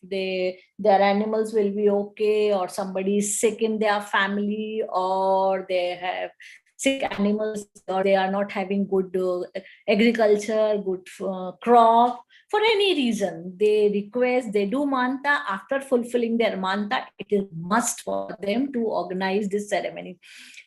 their animals will be okay, or somebody is sick in their family, or they have sick animals, or they are not having good agriculture, good crop. For any reason, they request, they do manta. After fulfilling their manta, it is must for them to organize this ceremony.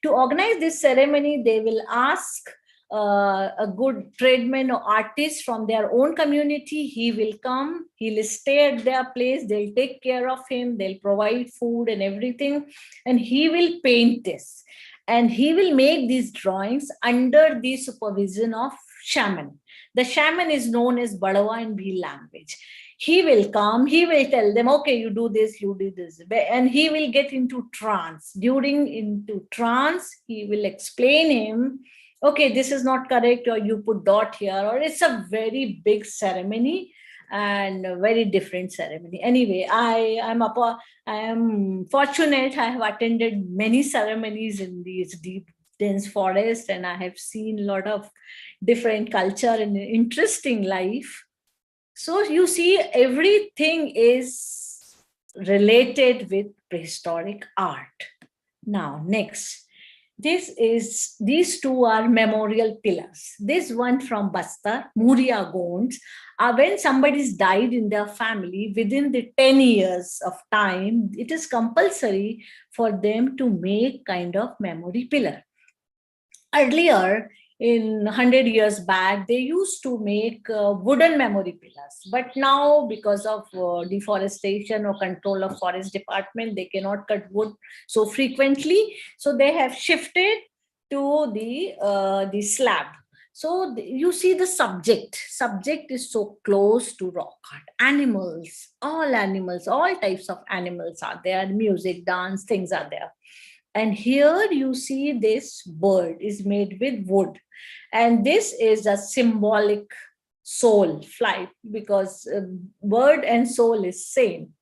To organize this ceremony, they will ask a good tradesman or artist from their own community. He will come, he'll stay at their place, they'll take care of him, they'll provide food and everything, and he will paint this. And he will make these drawings under the supervision of shaman. The shaman is known as Badawa in Bhil language. He will come, he will tell them, okay, you do this, you do this. And he will get into trance. Into trance, he will explain him, okay, this is not correct, or you put dot here, or it's a very big ceremony and a very different ceremony. Anyway, I am fortunate. I have attended many ceremonies in these deep, dense forests, and I have seen a lot of different culture and interesting life. So you see, everything is related with prehistoric art. Now, next. These 2 are memorial pillars. This one from Bastar, Muria Gonds. When somebody's died in their family, within the 10 years of time, it is compulsory for them to make kind of memory pillar. Earlier, in 100 years back, they used to make wooden memory pillars. But now, because of deforestation or control of forest department, they cannot cut wood so frequently. So they have shifted to the slab. So you see the subject is so close to rock art. Animals, all types of animals are there. Music, dance, things are there. And here you see this bird is made with wood. And this is a symbolic soul flight, because bird and soul is same.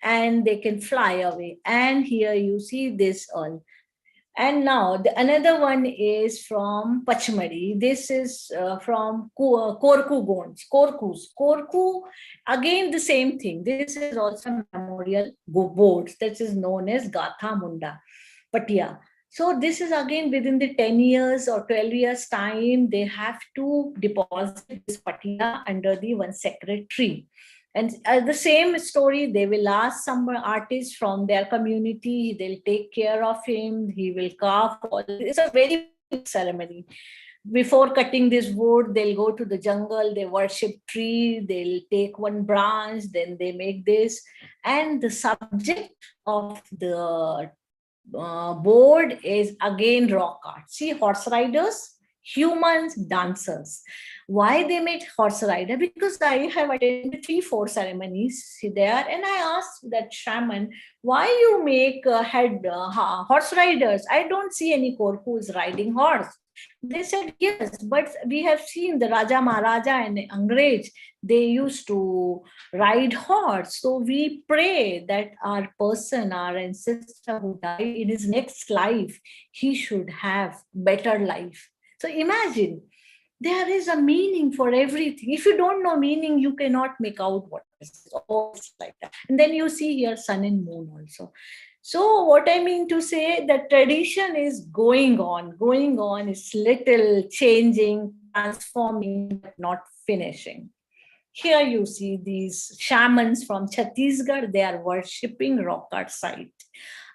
And they can fly away. And here you see this all. And now the another one is from Pachmadi. This is from Korku Gonds. Korku, again the same thing. This is also memorial boards that is known as Gatha Munda Patia. So this is again within the 10 years or 12 years time, they have to deposit this patia under the one sacred tree. And the same story, they will ask some artist from their community, they'll take care of him, he will carve. It's a very big ceremony. Before cutting this wood, they'll go to the jungle, they worship tree, they'll take one branch, then they make this. And the subject of the board is again rock art. See, horse riders, humans, dancers. Why they made horse rider? Because I have attended 3-4 ceremonies there, and I asked that shaman, why you make horse riders? I don't see any Korku is riding horse. They said, yes, but we have seen the Raja Maharaja and Angrez, they used to ride horse. So we pray that our person, our ancestor who died in his next life, he should have better life. So imagine, there is a meaning for everything. If you don't know meaning, you cannot make out what is all like that. And then you see here sun and moon also. So what I mean to say, the tradition is going on, it's little changing, transforming, but not finishing. Here you see these shamans from Chhattisgarh, they are worshipping rock art site.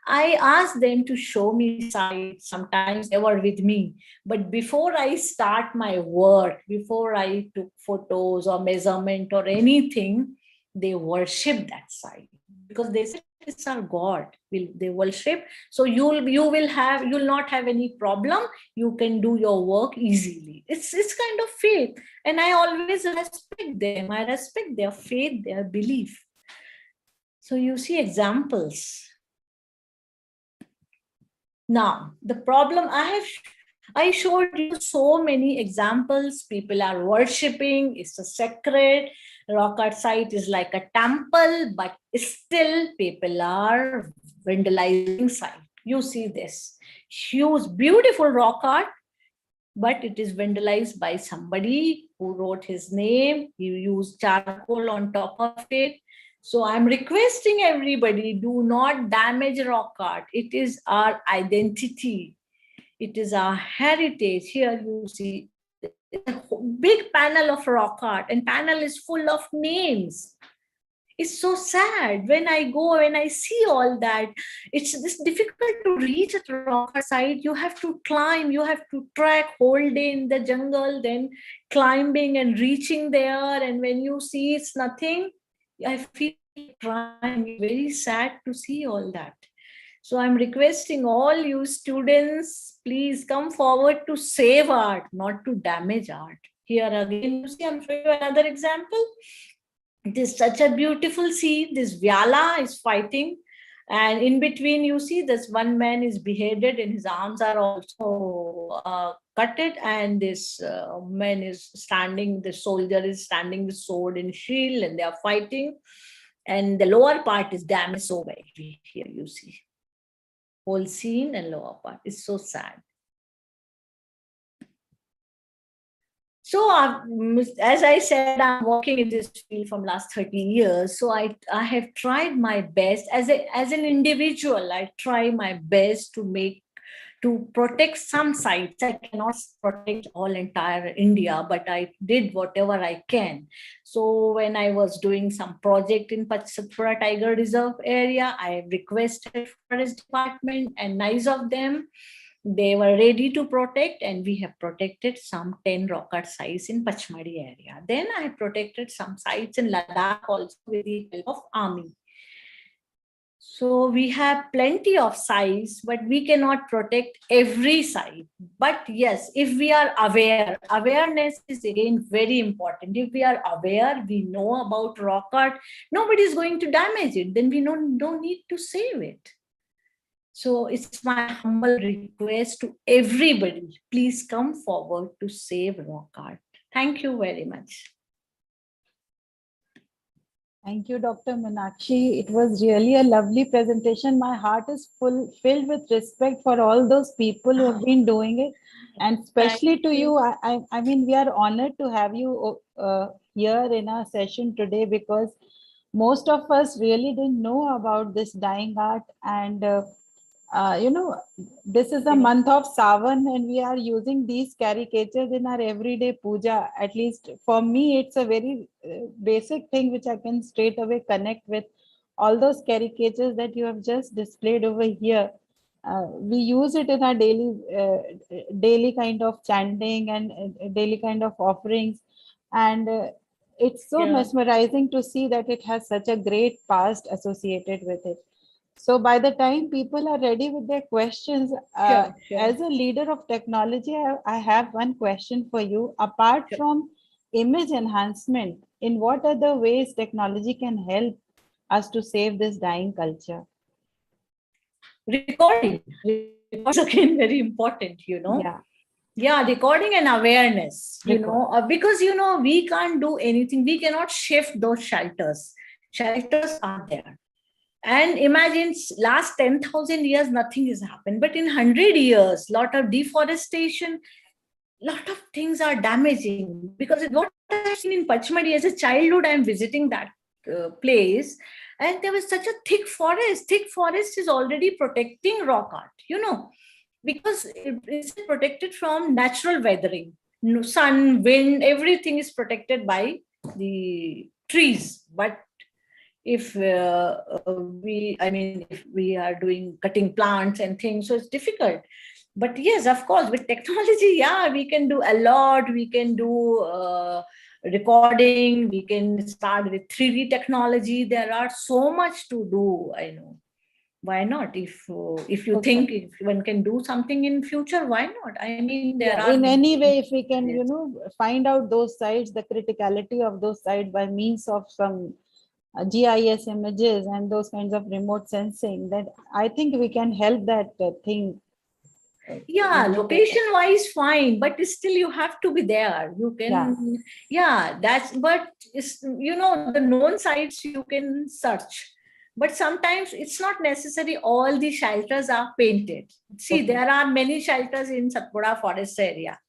I asked them to show me sites. Sometimes they were with me. But before I start my work, before I took photos or measurement or anything, they worship that site because they said it's our God. They worship. So you'll not have any problem. You can do your work easily. It's kind of faith. And I always respect them. I respect their faith, their belief. So you see examples. Now, the problem I showed you so many examples. People are worshipping. It's a sacred. Rock art site is like a temple, but still people are vandalizing site. You see this huge, beautiful rock art, but it is vandalized by somebody who wrote his name. He used charcoal on top of it. So I'm requesting everybody, do not damage rock art. It is our identity. It is our heritage. Here you see a big panel of rock art, and panel is full of names. It's so sad when I see all that. It's difficult to reach at rock art site. You have to climb, you have to trek whole day in the jungle, then climbing and reaching there. And when you see it's nothing, I feel crying. Very sad to see all that. So I'm requesting all you students, please come forward to save art, not to damage art. Here again, you see, I'm showing you another example. It is such a beautiful scene. This Vyala is fighting. And in between, you see this one man is beheaded and his arms are also cutted. And this man is standing, the soldier is standing with sword and shield, and they are fighting. And the lower part is damaged so badly. Here you see. Whole scene and lower part is so sad. So as I said, I'm working in this field from last 30 years. So I have tried my best as an individual. I try my best to protect some sites. I cannot protect all entire India, but I did whatever I can. So when I was doing some project in Satpura Tiger Reserve area, I requested Forest Department, and nice of them. They were ready to protect, and we have protected some 10 rock art sites in Pachmadi area. Then I protected some sites in Ladakh also with the help of army. So we have plenty of sites, but we cannot protect every site. But yes, if we are aware, awareness is again very important. If we are aware, we know about rock art, nobody is going to damage it. Then we don't need to save it. So it's my humble request to everybody, please come forward to save rock art. Thank you very much. Thank you, Dr. Meenakshi. It was really a lovely presentation. My heart is filled with respect for all those people who have been doing it, and especially to you. I mean, we are honored to have you here in our session today, because most of us really didn't know about this dying art. And you know, this is a month of Savan, and we are using these caricatures in our everyday puja. At least for me, it's a very basic thing which I can straight away connect with. All those caricatures that you have just displayed over here, we use it in our daily kind of chanting and daily kind of offerings. And it's so Yeah. mesmerizing to see that it has such a great past associated with it. So by the time people are ready with their questions, Sure. as a leader of technology, I have one question for you. Apart Sure. from image enhancement, in what other ways technology can help us to save this dying culture? Recording is again very important, Yeah, Yeah, recording and awareness, record. because, we can't do anything. We cannot shift those shelters. Shelters are there. And imagine last 10,000 years, nothing has happened. But in 100 years, lot of deforestation, lot of things are damaging. Because what I've seen in Pachmadi as a childhood, I'm visiting that place, and there was such a thick forest. Thick forest is already protecting rock art, because it's protected from natural weathering. Sun, wind, everything is protected by the trees. But if if we are doing cutting plants and things, so it's difficult. But yes, of course, with technology, yeah, we can do a lot. We can do recording. We can start with 3D technology. There are so much to do. I know. Why not? If you Okay. think if one can do something in future, why not? I mean, there Yeah, are in many any way, things. if we can, Yes. find out those sites, the criticality of those sites by means of some GIS images and those kinds of remote sensing, that I think we can help that thing. Yeah, location wise fine, but still you have to be there. You Yeah. can, yeah, that's, but it's, the known sites you can search, but sometimes it's not necessary all the shelters are painted. See, Okay. there are many shelters in Satpura forest area,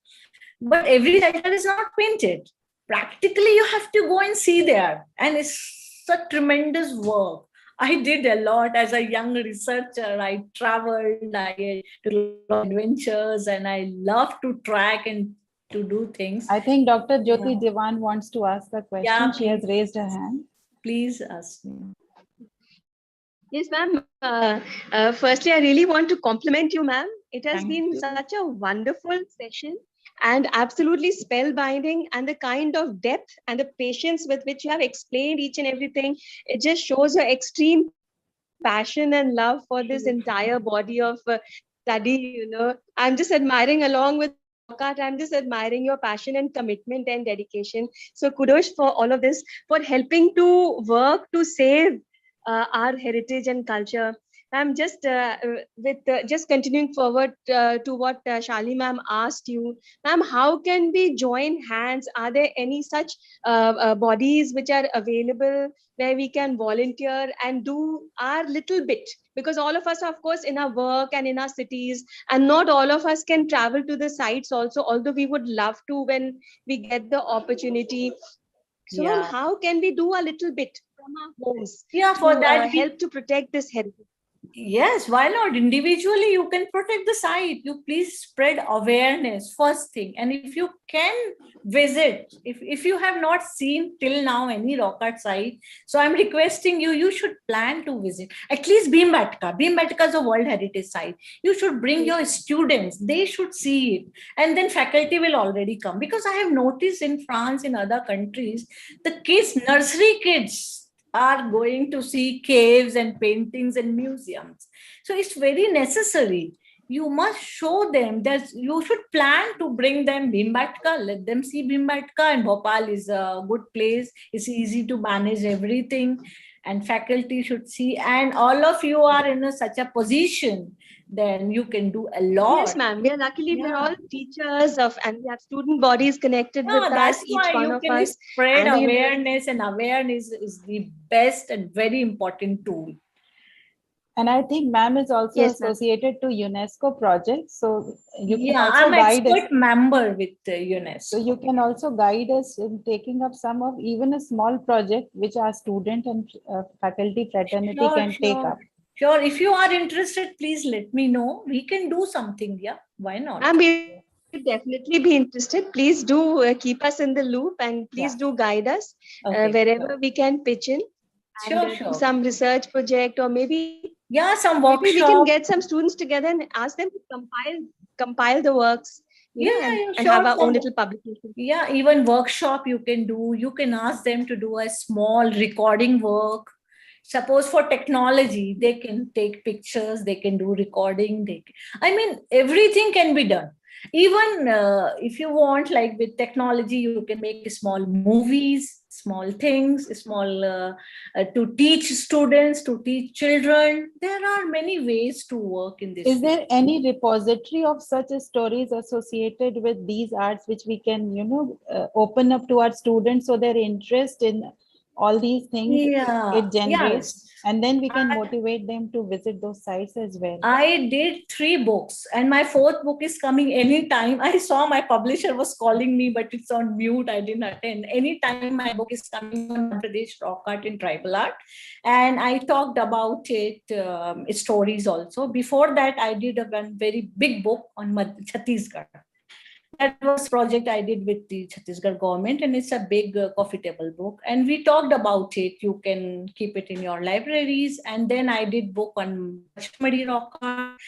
but every shelter is not painted. Practically you have to go and see there, and it's a tremendous work. I did a lot as a young researcher. I traveled, I did a lot of adventures, and I love to track and to do things. I think Dr. Jyoti Yeah. Diwan wants to ask a question. Yeah, She has please. raised her hand. Please ask me. Yes, ma'am. Firstly, I really want to compliment you, ma'am. It has Thank been you. such a wonderful session and absolutely spellbinding, and the kind of depth and the patience with which you have explained each and everything. It just shows your extreme passion and love for this entire body of study. I'm just admiring along with rock art. I'm just admiring your passion and commitment and dedication. So kudos for all of this, for helping to work to save our heritage and culture. I'm just with just continuing forward to what Shali ma'am asked you, ma'am. How can we join hands? Are there any such bodies which are available where we can volunteer and do our little bit? Because all of us are, of course, in our work and in our cities, and not all of us can travel to the sites also, although we would love to when we get the opportunity. So, ma'am, Yeah. how can we do a little bit from our homes Yeah, to for that help to protect this heritage? yes, why not? Individually, you can protect the site. You please spread awareness first thing. And if you can visit, if you have not seen till now any rock art site, so I'm requesting you, you should plan to visit. At least Bhimbetka. Bhimbetka is a World Heritage Site. You should bring your students. They should see it. And then faculty will already come. Because I have noticed in France, in other countries, the kids, nursery kids, are going to see caves and paintings and museums. So it's very necessary. You must show them that you should plan to bring them Bhimbetka, let them see Bhimbetka, and Bhopal is a good place. It's easy to manage everything. and faculty should see, and all of you are in such a position, then you can do a lot. Yes, ma'am. We are luckily we're Yeah. all teachers and we have student bodies connected with us, That's each why one you of can us. spread And the awareness, and awareness is the best and very important tool. And I think ma'am is also Yes, ma'am. associated to UNESCO projects. So you can Yeah, also I'm guide us. expert member with UNESCO. So you can also guide us in taking up some of even a small project which our student and faculty fraternity can take up. Sure. If you are interested, please let me know. We can do something. Yeah, why not? Ma'am, we'd definitely be interested. Please do keep us in the loop and please do guide us wherever we can pitch in and do some research project, or maybe some workshop. Maybe we can get some students together and ask them to compile the works, and have our own little publication. Yeah, even workshop you can do. You can ask them to do a small recording work. Suppose for technology, they can take pictures, they can do recording. I mean, everything can be done. Even if you want, like with technology, you can make small movies, small things, small to teach students, to teach children. There are many ways to work in this. Is there any repository of such stories associated with these arts which we can, open up to our students, so their interest in all these things it generates, and then we can motivate them to visit those sites as well? I did 3 books, and my 4th book is coming anytime. I saw my publisher was calling me, but it's on mute. I didn't attend. Anytime my book is coming on Madhya Pradesh rock art and tribal art, and I talked about it, stories also. Before that, I did a very big book on Chhattisgarh. That was project I did with the Chhattisgarh government, and it's a big coffee table book. And we talked about it. You can keep it in your libraries. And then I did book on Pachmadi rock art.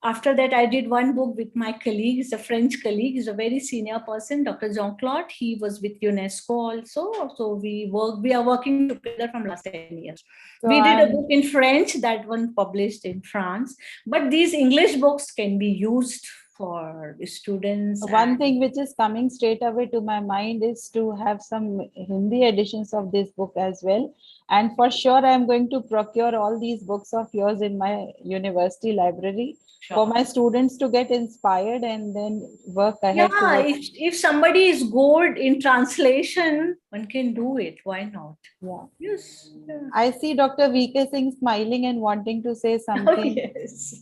After that, I did one book with my colleague. He's a French colleague. He's a very senior person, Dr. Jean-Claude. He was with UNESCO also. So we are working together from last 10 years. So we did a book in French, that one published in France. But these English books can be used for students. One thing which is coming straight away to my mind is to have some Hindi editions of this book as well. And for sure, I'm going to procure all these books of yours in my university library for my students to get inspired and then work ahead. Yeah, if somebody is good in translation, one can do it. Why not? Yeah. Yes. Yeah. I see Dr. V.K. Singh smiling and wanting to say something. Oh, yes.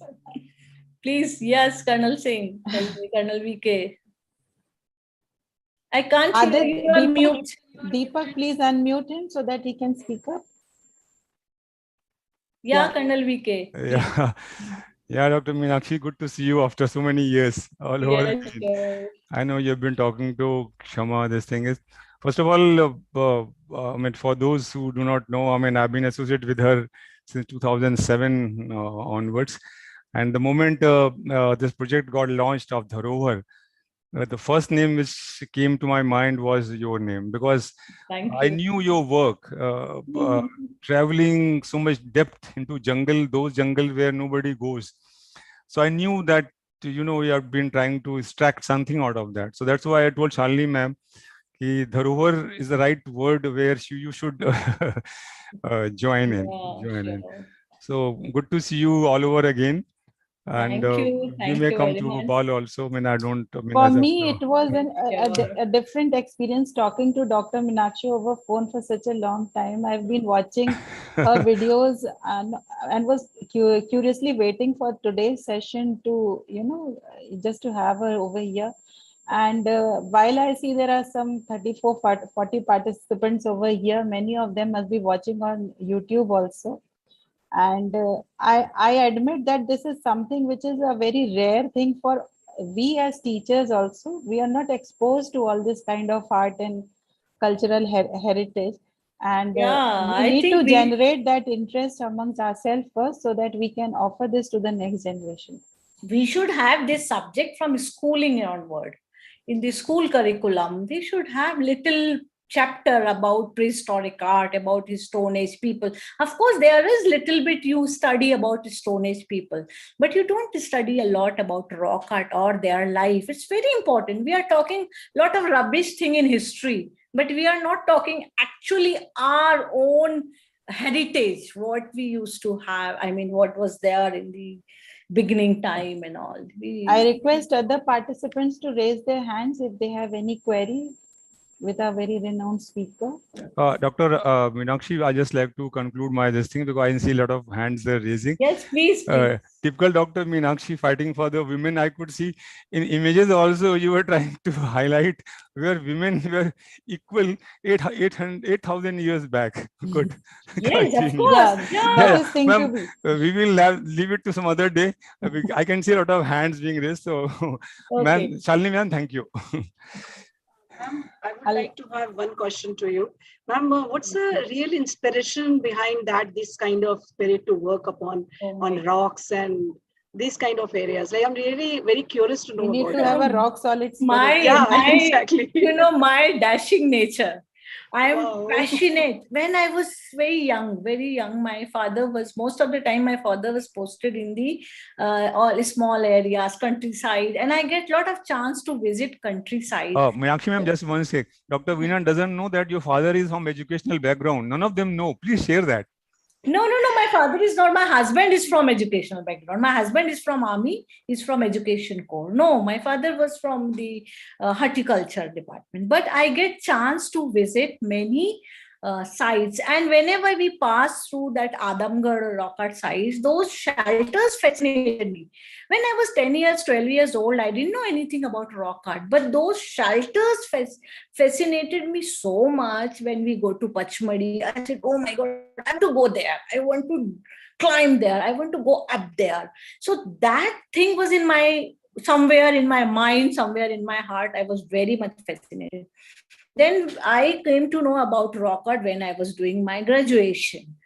Please, yes, Colonel Singh, Colonel VK. I can't hear you. Unmute. Deepak, please unmute him so that he can speak up. Yeah, Colonel VK. Yeah. Yeah, Dr. Meenakshi, good to see you after so many years all over. Yes. I know you've been talking to Kshama. This thing is, first of all, I mean, for those who do not know, I mean, I've been associated with her since 2007 onwards. And the moment this project got launched of Dharohar, the first name which came to my mind was your name, because I knew your work, traveling so much depth into jungle, those jungle where nobody goes. So I knew that, you have been trying to extract something out of that. So that's why I told Shalini ma'am, Dharohar is the right word where you should join in. So good to see you all over again. And you may come to Bhopal also. I mean, I don't. I mean, for me, it was a different experience talking to Dr. Meenakshi over phone for such a long time. I've been watching her videos and was curiously waiting for today's session to, just to have her over here. And while I see there are some 34, 40 participants over here, many of them must be watching on YouTube also. And I admit that this is something which is a very rare thing for we as teachers also. We are not exposed to all this kind of art and cultural heritage. And we need to generate that interest amongst ourselves first so that we can offer this to the next generation. We should have this subject from schooling onward. In the school curriculum, they should have little chapter about prehistoric art, about Stone Age people. Of course, there is little bit you study about Stone Age people, but you don't study a lot about rock art or their life. It's very important. We are talking a lot of rubbish thing in history, but we are not talking actually our own heritage, what we used to have. I mean, what was there in the beginning time and all. I request other participants to raise their hands if they have any query with a very renowned speaker. Dr. Meenakshi, I just like to conclude this thing because I see a lot of hands there raising. Yes, please. Typical Dr. Meenakshi fighting for the women. I could see in images also you were trying to highlight where women were equal 8,000 years back. Good. Yes, of course. We will leave it to some other day. I can see a lot of hands being raised. So, Okay. Shalini ma'am, thank you. Ma'am, I would like to have one question to you. Ma'am, what's the real inspiration behind this kind of spirit to work upon on rocks and these kind of areas? Like, I'm really very curious to know You need about to that. have a rock solid spirit. Exactly. My dashing nature. I am Wow. passionate. When I was very young, my father was, most of the time my father was posted in the all small areas, countryside, and I get a lot of chance to visit countryside. Meenakshi ma'am, just one sec. Dr. Veena doesn't know that your father is from educational background. None of them know. Please share that. No. My father is not. My husband is from educational background. My husband is from army. He's from education corps. No, my father was from the horticulture department. But I get chance to visit many sites, and whenever we pass through that Adamgarh rock art sites, those shelters fascinated me. When I was 10 years, 12 years old, I didn't know anything about rock art, but those shelters fascinated me so much. When we go to Pachmadi, I said, oh my God, I have to go there. I want to climb there. I want to go up there. So that thing was somewhere in my mind, somewhere in my heart. I was very much fascinated. Then I came to know about rock art when I was doing my graduation.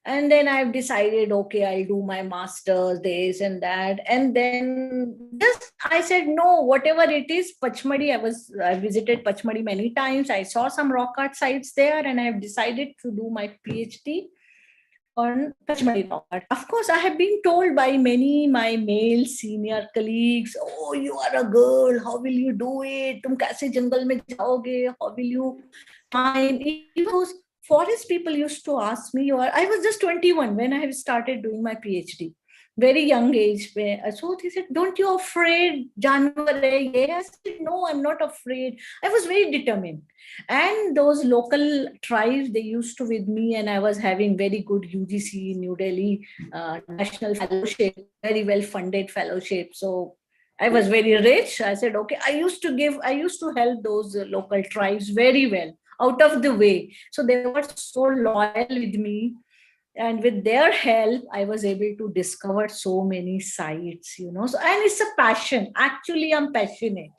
And then I've decided, okay, I'll do my master's, this and that. And then I said, no, whatever it is, Pachmadi, I visited Pachmadi many times. I saw some rock art sites there, and I've decided to do my PhD on Pachmadi rock art. Of course, I have been told by my male senior colleagues, oh, you are a girl, how will you do it? Tum kaise jungle mein jaoge? How will you find? Even those forest people used to ask me, I was just 21 when I have started doing my PhD. Very young age. So they said, don't you afraid? Janwar hai ye? I said, no, I'm not afraid. I was very determined. And those local tribes, they used to with me, and I was having very good UGC, New Delhi National Fellowship, very well funded fellowship. So I was very rich. I said, okay, I used to help those local tribes very well, out of the way. So they were so loyal with me. And with their help, I was able to discover so many sites, So, and it's a passion. Actually, I'm passionate.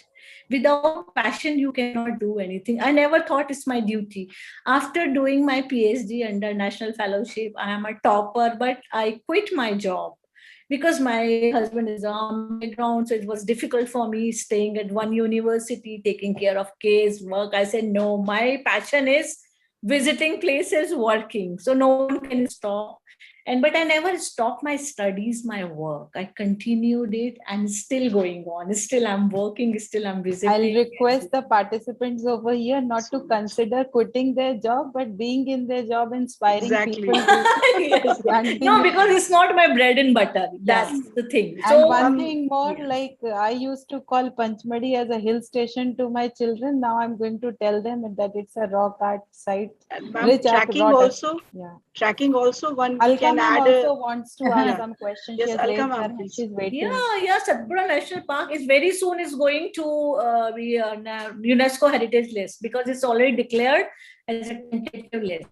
Without passion, you cannot do anything. I never thought it's my duty. After doing my PhD under National Fellowship, I am a topper, but I quit my job because my husband is on background. So it was difficult for me staying at one university, taking care of kids, work. I said, no, my passion is visiting places, working. So no one can stop. But I never stopped my studies, my work. I continued it and still going on. Still I'm working, still I'm visiting. I'll request the participants over here not to consider quitting their job, but being in their job, inspiring people. Yes. No, because it's not my bread and butter. That's the thing. And so one thing more, like I used to call Panchmadi as a hill station to my children. Now I'm going to tell them that it's a rock art site. Tracking also one Alka can add. Also wants to ask some questions. Yes, Alka, she's waiting. Satpura National Park is very soon is going to be on UNESCO Heritage List because it's already declared as a tentative list.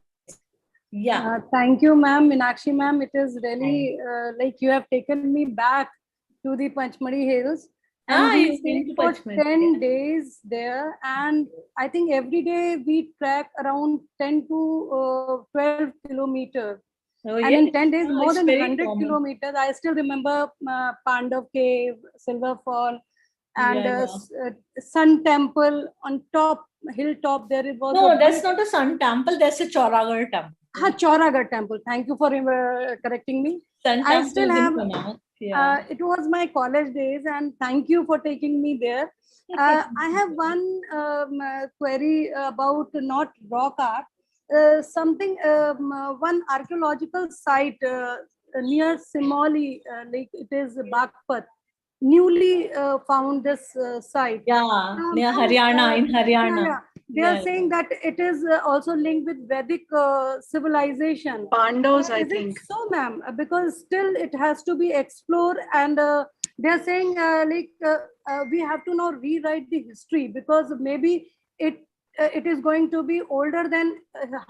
Thank you, ma'am. Meenakshi ma'am, it is really like you have taken me back to the Panchmadi Hills. And we stayed for 10 days there, and I think every day we trek around 10 to 12 kilometers. And in 10 days, more than 100 kilometers. I still remember Pandav Cave, Silver Fall, and Sun Temple on top, hilltop. There it was. No, that's not a Sun Temple. That's a Chauragarh Temple. Chauragarh Temple. Thank you for correcting me. I still have. It was my college days, and thank you for taking me there. I have one query about not rock art, something, one archaeological site near Simoli, like it is Bagpat, newly found this site. Yeah, near Haryana, in Haryana. Yeah. They are saying that it is also linked with Vedic civilization. Pandavas, I think. So, ma'am, because still it has to be explored, and they are saying we have to now rewrite the history, because maybe it is going to be older than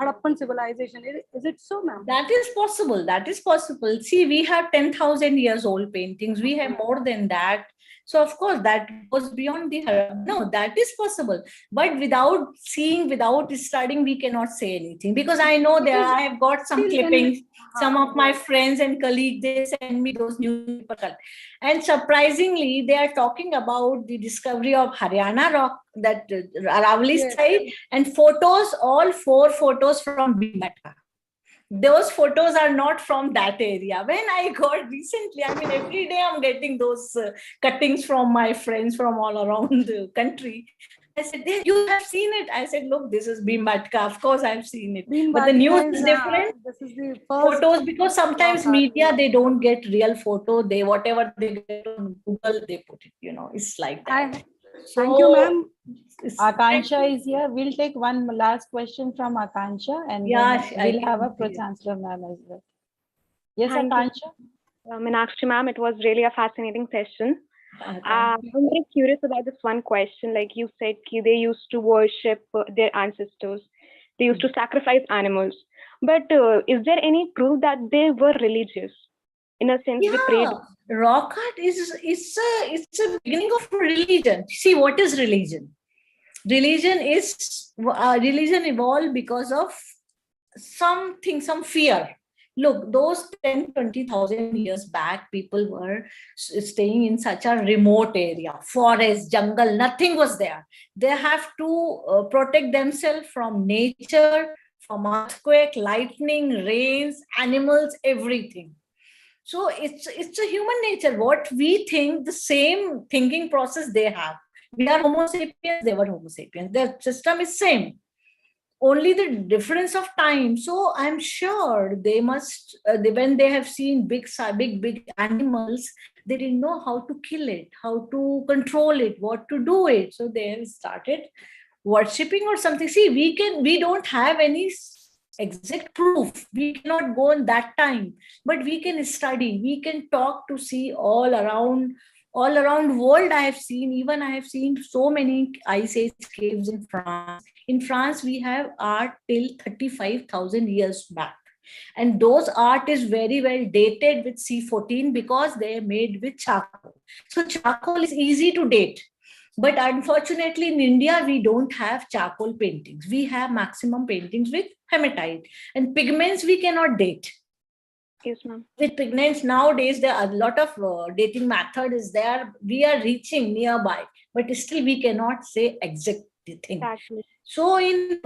Harappan civilization. Is it so, ma'am? That is possible. That is possible. See, we have 10,000 years old paintings. We have more than that. So of course that goes beyond the no, that is possible. But without seeing, without studying, we cannot say anything. Because I know there, I have got some clippings. Some of my friends and colleagues, they send me those newspaper. And surprisingly, they are talking about the discovery of Haryana rock, that Aravali site, and photos, all 4 photos from Bhimatka. Those photos are not from that area. When I got recently, I mean, every day I'm getting those cuttings from my friends from all around the country. I said, you have seen it? I said, look, this is Bhimatka. Of course, I've seen it. But the news is different. This is the Photos, because sometimes media, they don't get real photo. They, whatever they get on Google, they put it, you know, it's like that. Thank you, ma'am. Akansha is here. We'll take one last question from Akansha, and then we'll have a pro-chancellor ma'am as well. Yes, Akansha? Meenakshi ma'am, it was really a fascinating session. I'm very curious about this one question. Like you said, they used to worship their ancestors. They used to sacrifice animals. But is there any proof that they were religious? In a sense, they prayed. Rock art is it's a beginning of religion. See, what is religion? Religion is religion evolved because of something, some fear. Look, those 10,000-20,000 years back, people were staying in such a remote area, forest, jungle, nothing was there. They have to protect themselves from nature, from earthquake, lightning, rains, animals, everything. So it's a human nature. What we think, the same thinking process they have. We are Homo sapiens, they were Homo sapiens. Their system is same. Only the difference of time. So I'm sure they must, when they have seen big animals, they didn't know how to kill it, how to control it, what to do it. So they have started worshipping or something. See, we don't have any exact proof. We cannot go in that time, but we can study, we can talk to see all around world. I have seen so many ice age caves in France. In France, we have art till 35,000 years back. And those art is very well dated with C14 because they are made with charcoal. So charcoal is easy to date. But unfortunately, in India, we don't have charcoal paintings. We have maximum paintings with hematite. And pigments, we cannot date. Yes, ma'am. With pigments, nowadays, there are a lot of dating method is there. We are reaching nearby, but still we cannot say exact thing. Exactly. So in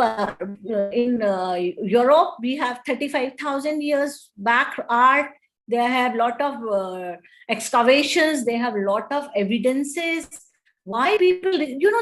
Europe, we have 35,000 years back art. They have a lot of excavations. They have a lot of evidences. Why people,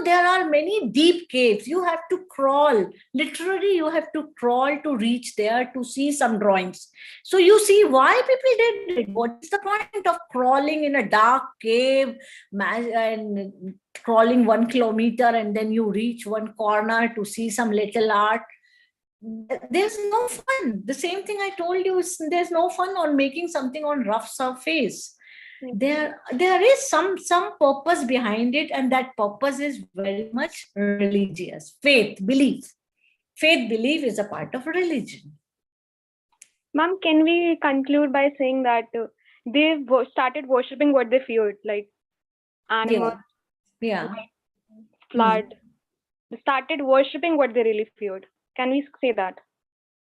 there are many deep caves. You have to crawl. Literally, you have to crawl to reach there to see some drawings. So you see why people did it. What is the point of crawling in a dark cave and crawling 1 kilometer and then you reach one corner to see some little art? There's no fun. The same thing I told you, there's no fun on making something on rough surface. There is some purpose behind it, and that purpose is very much religious. Faith belief is a part of religion. Ma'am, can we conclude by saying that they started worshipping what they feared, like animals, flood? They started worshipping what they really feared. Can we say that?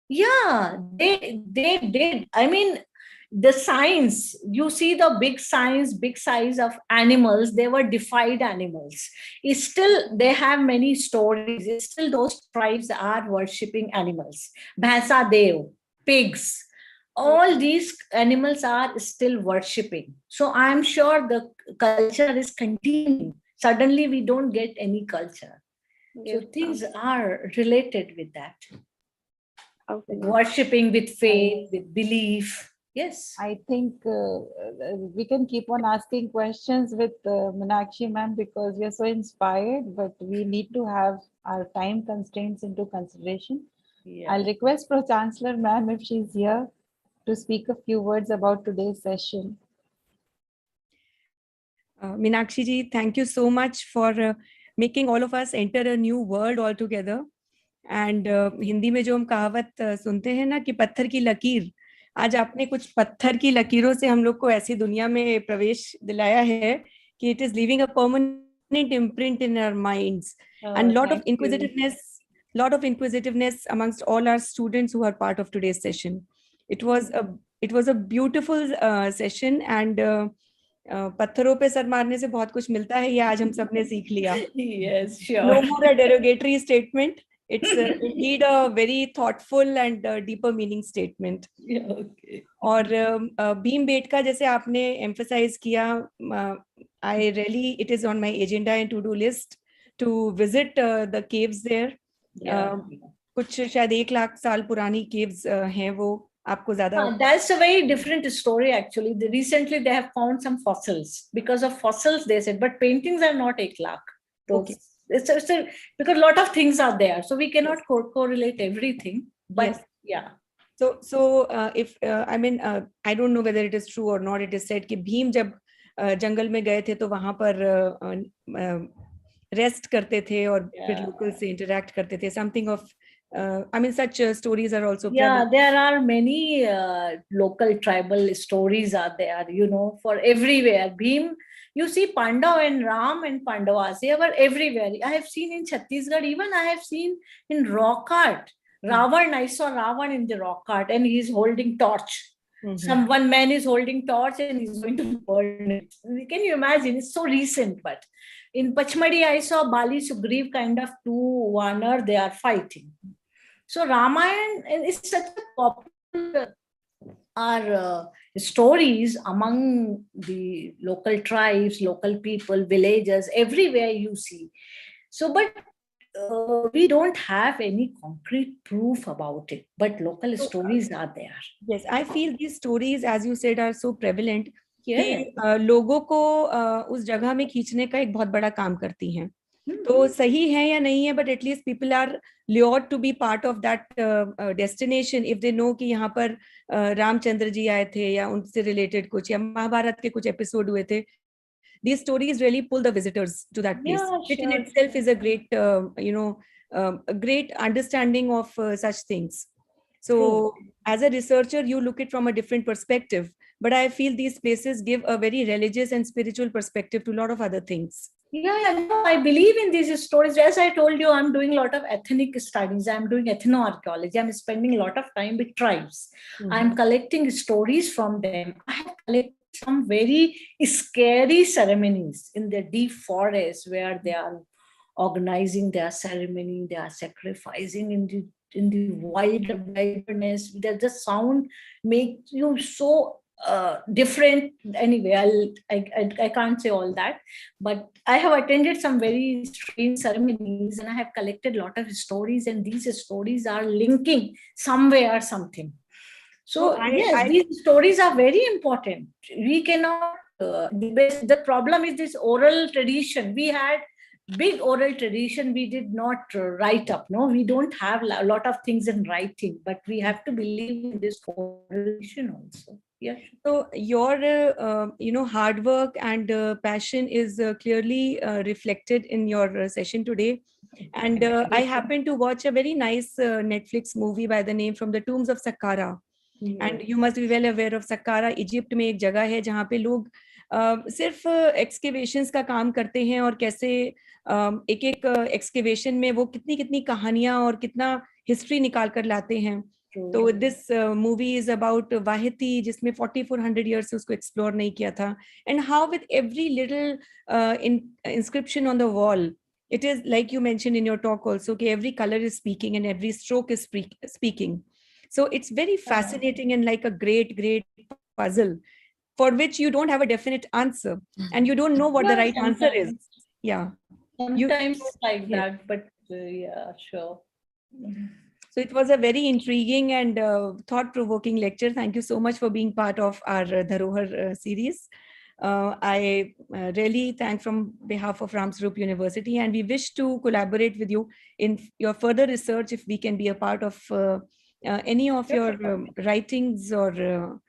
Yeah, they did. I mean, the signs, you see the big size of animals, they were defied animals. Still, they have many stories. Still, those tribes are worshipping animals. Bhansa Dev, pigs, all these animals are still worshipping. So I'm sure the culture is continuing. Suddenly, we don't get any culture. So things are related with that. Okay. Worshipping with faith, with belief. Yes. I think we can keep on asking questions with Meenakshi ma'am because we are so inspired, but we need to have our time constraints into consideration. Yeah. I'll request Pro Chancellor ma'am if she's here to speak a few words about today's session. Meenakshi ji, thank you so much for making all of us enter a new world altogether. And Hindi में जो हम कहावत सुनते हैं ना कि पत्थर की लकीर, आज आपने कुछ पत्थर की लकीरों से हम लोग को ऐसी दुनिया में प्रवेश दिलाया है कि it is leaving a permanent imprint in our minds and lot of inquisitiveness amongst all our students who are part of today's session. It was a beautiful session and पत्थरों पे सर मारने से बहुत कुछ मिलता है, ये आज हम सबने सीख लिया. Yes, sure. No more a derogatory statement. It's indeed a very thoughtful and deeper meaning statement. Yeah, okay. और भीमबेटका जैसे आपने emphasize किया, it is on my agenda and to-do list to visit the caves there. Yeah. कुछ शायद 1 लाख साल पुरानी caves हैं वो. आपको ज़्यादा. That's a very different story actually. Recently they have found some fossils. Because of fossils they said, but paintings are not 1 lakh. Okay. It's because a lot of things are there, so we cannot correlate everything. But yes. Yeah. So if I mean I don't know whether it is true or not. It is said कि भीम जब जंगल में गए थे तो वहाँ पर rest करते थे और फिर लोकल से इंटरैक्ट करते थे. Something of I mean such stories are also prevalent. There are many local tribal stories are there, you know, for everywhere. Bhim, you see Pandav and Ram and Pandavas, they were everywhere. I have seen in Chhattisgarh, even I have seen in rock art. Ravan, I saw Ravan in the rock art and he's holding torch. One man is holding torch and he's going to burn it. Can you imagine? It's so recent, but in Pachmadi, I saw Bali Sugriv kind of two Vanar, they are fighting. So Ramayana is such a popular stories among the local tribes, local people, villages, everywhere you see. So, but we don't have any concrete proof about it, but local stories are there. Yes, I feel these stories, as you said, are so prevalent. Yeah. कि लोगों को उस जगह में खींचने का एक बहुत बड़ा काम करती हैं. तो सही है या नहीं है, but at least people are lured to be part of that destination if they know कि यहाँ पर रामचंद्र जी आए थे या उनसे related कुछ या महाभारत के कुछ एपिसोड हुए थे. These stories really pull the visitors to that place, which in itself is a great, a great understanding of such things. So as a researcher, you look it from a different perspective, but I feel these places give a very religious and spiritual perspective to a lot of other things. Yeah, no, I believe in these stories. As I told you, I'm doing a lot of ethnic studies. I'm doing ethnoarchaeology. I'm spending a lot of time with tribes. I'm collecting stories from them. I have collected some very scary ceremonies in the deep forest where they are organizing their ceremony. They are sacrificing in the wilderness. The sound makes you so different. Anyway, I can't say all that, but I have attended some very strange ceremonies and I have collected a lot of stories, and these stories are linking somewhere something. So these stories are very important. We cannot the problem is this oral tradition. We had big oral tradition. We did not write up. No, we don't have a lot of things in writing, but we have to believe in this oral tradition also. Yeah. So your hard work and passion is clearly reflected in your session today. And I happened to watch a very nice Netflix movie by the name From the Tombs of Saqqara. And you must be well aware of Saqqara. Egypt में एक जगह है जहाँ पे लोग सिर्फ excavations का काम करते हैं और कैसे एक excavation में वो कितनी कहानियां और कितना history निकाल कर लाते हैं. So this movie is about Vahiti, जिसमें 4400 years से उसको explore नहीं किया था, and how with every little inscription on the wall, it is like you mentioned in your talk also, कि every color is speaking and every stroke is speaking. So it's very fascinating and like a great puzzle for which you don't have a definite answer and you don't know what the right answer is. Yeah. Sometimes like that, but yeah, sure. So it was a very intriguing and thought-provoking lecture. Thank you so much for being part of our Dharohar series. I really thank from behalf of Ramsarup University, and we wish to collaborate with you in your further research if we can be a part of any of your writings or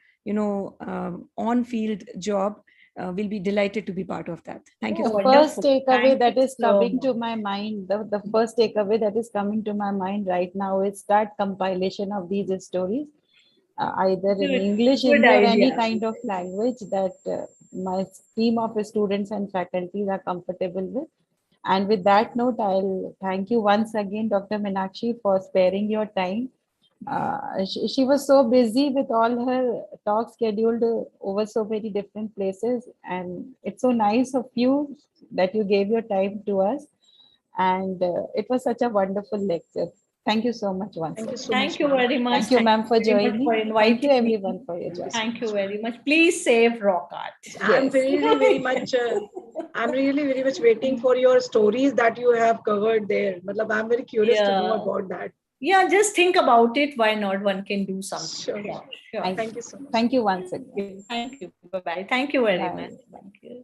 on-field job. We'll be delighted to be part of that. Thank you. The first takeaway that is coming to my mind, the first takeaway that is coming to my mind right now is that compilation of these stories, either in English, Hindi, or any kind of language that my team of students and faculties are comfortable with. And with that note, I'll thank you once again, Dr. Meenakshi, for sparing your time. She was so busy with all her talks scheduled over so many different places, and it's so nice of you that you gave your time to us, and it was such a wonderful lecture. Thank you so much once again. Thank you very much. Thank you, ma'am, for joining. Thank you, everyone, for your joining. Thank you very much. Please save rock art. I'm really very much. I'm really very much waiting for your stories that you have covered there. I'm very curious to know about that. Yeah, just think about it. Why not? One can do something. Sure. Yeah, sure. Thank you so much. Thank you once again. Thank you. Bye-bye. Thank you very much. Thank you.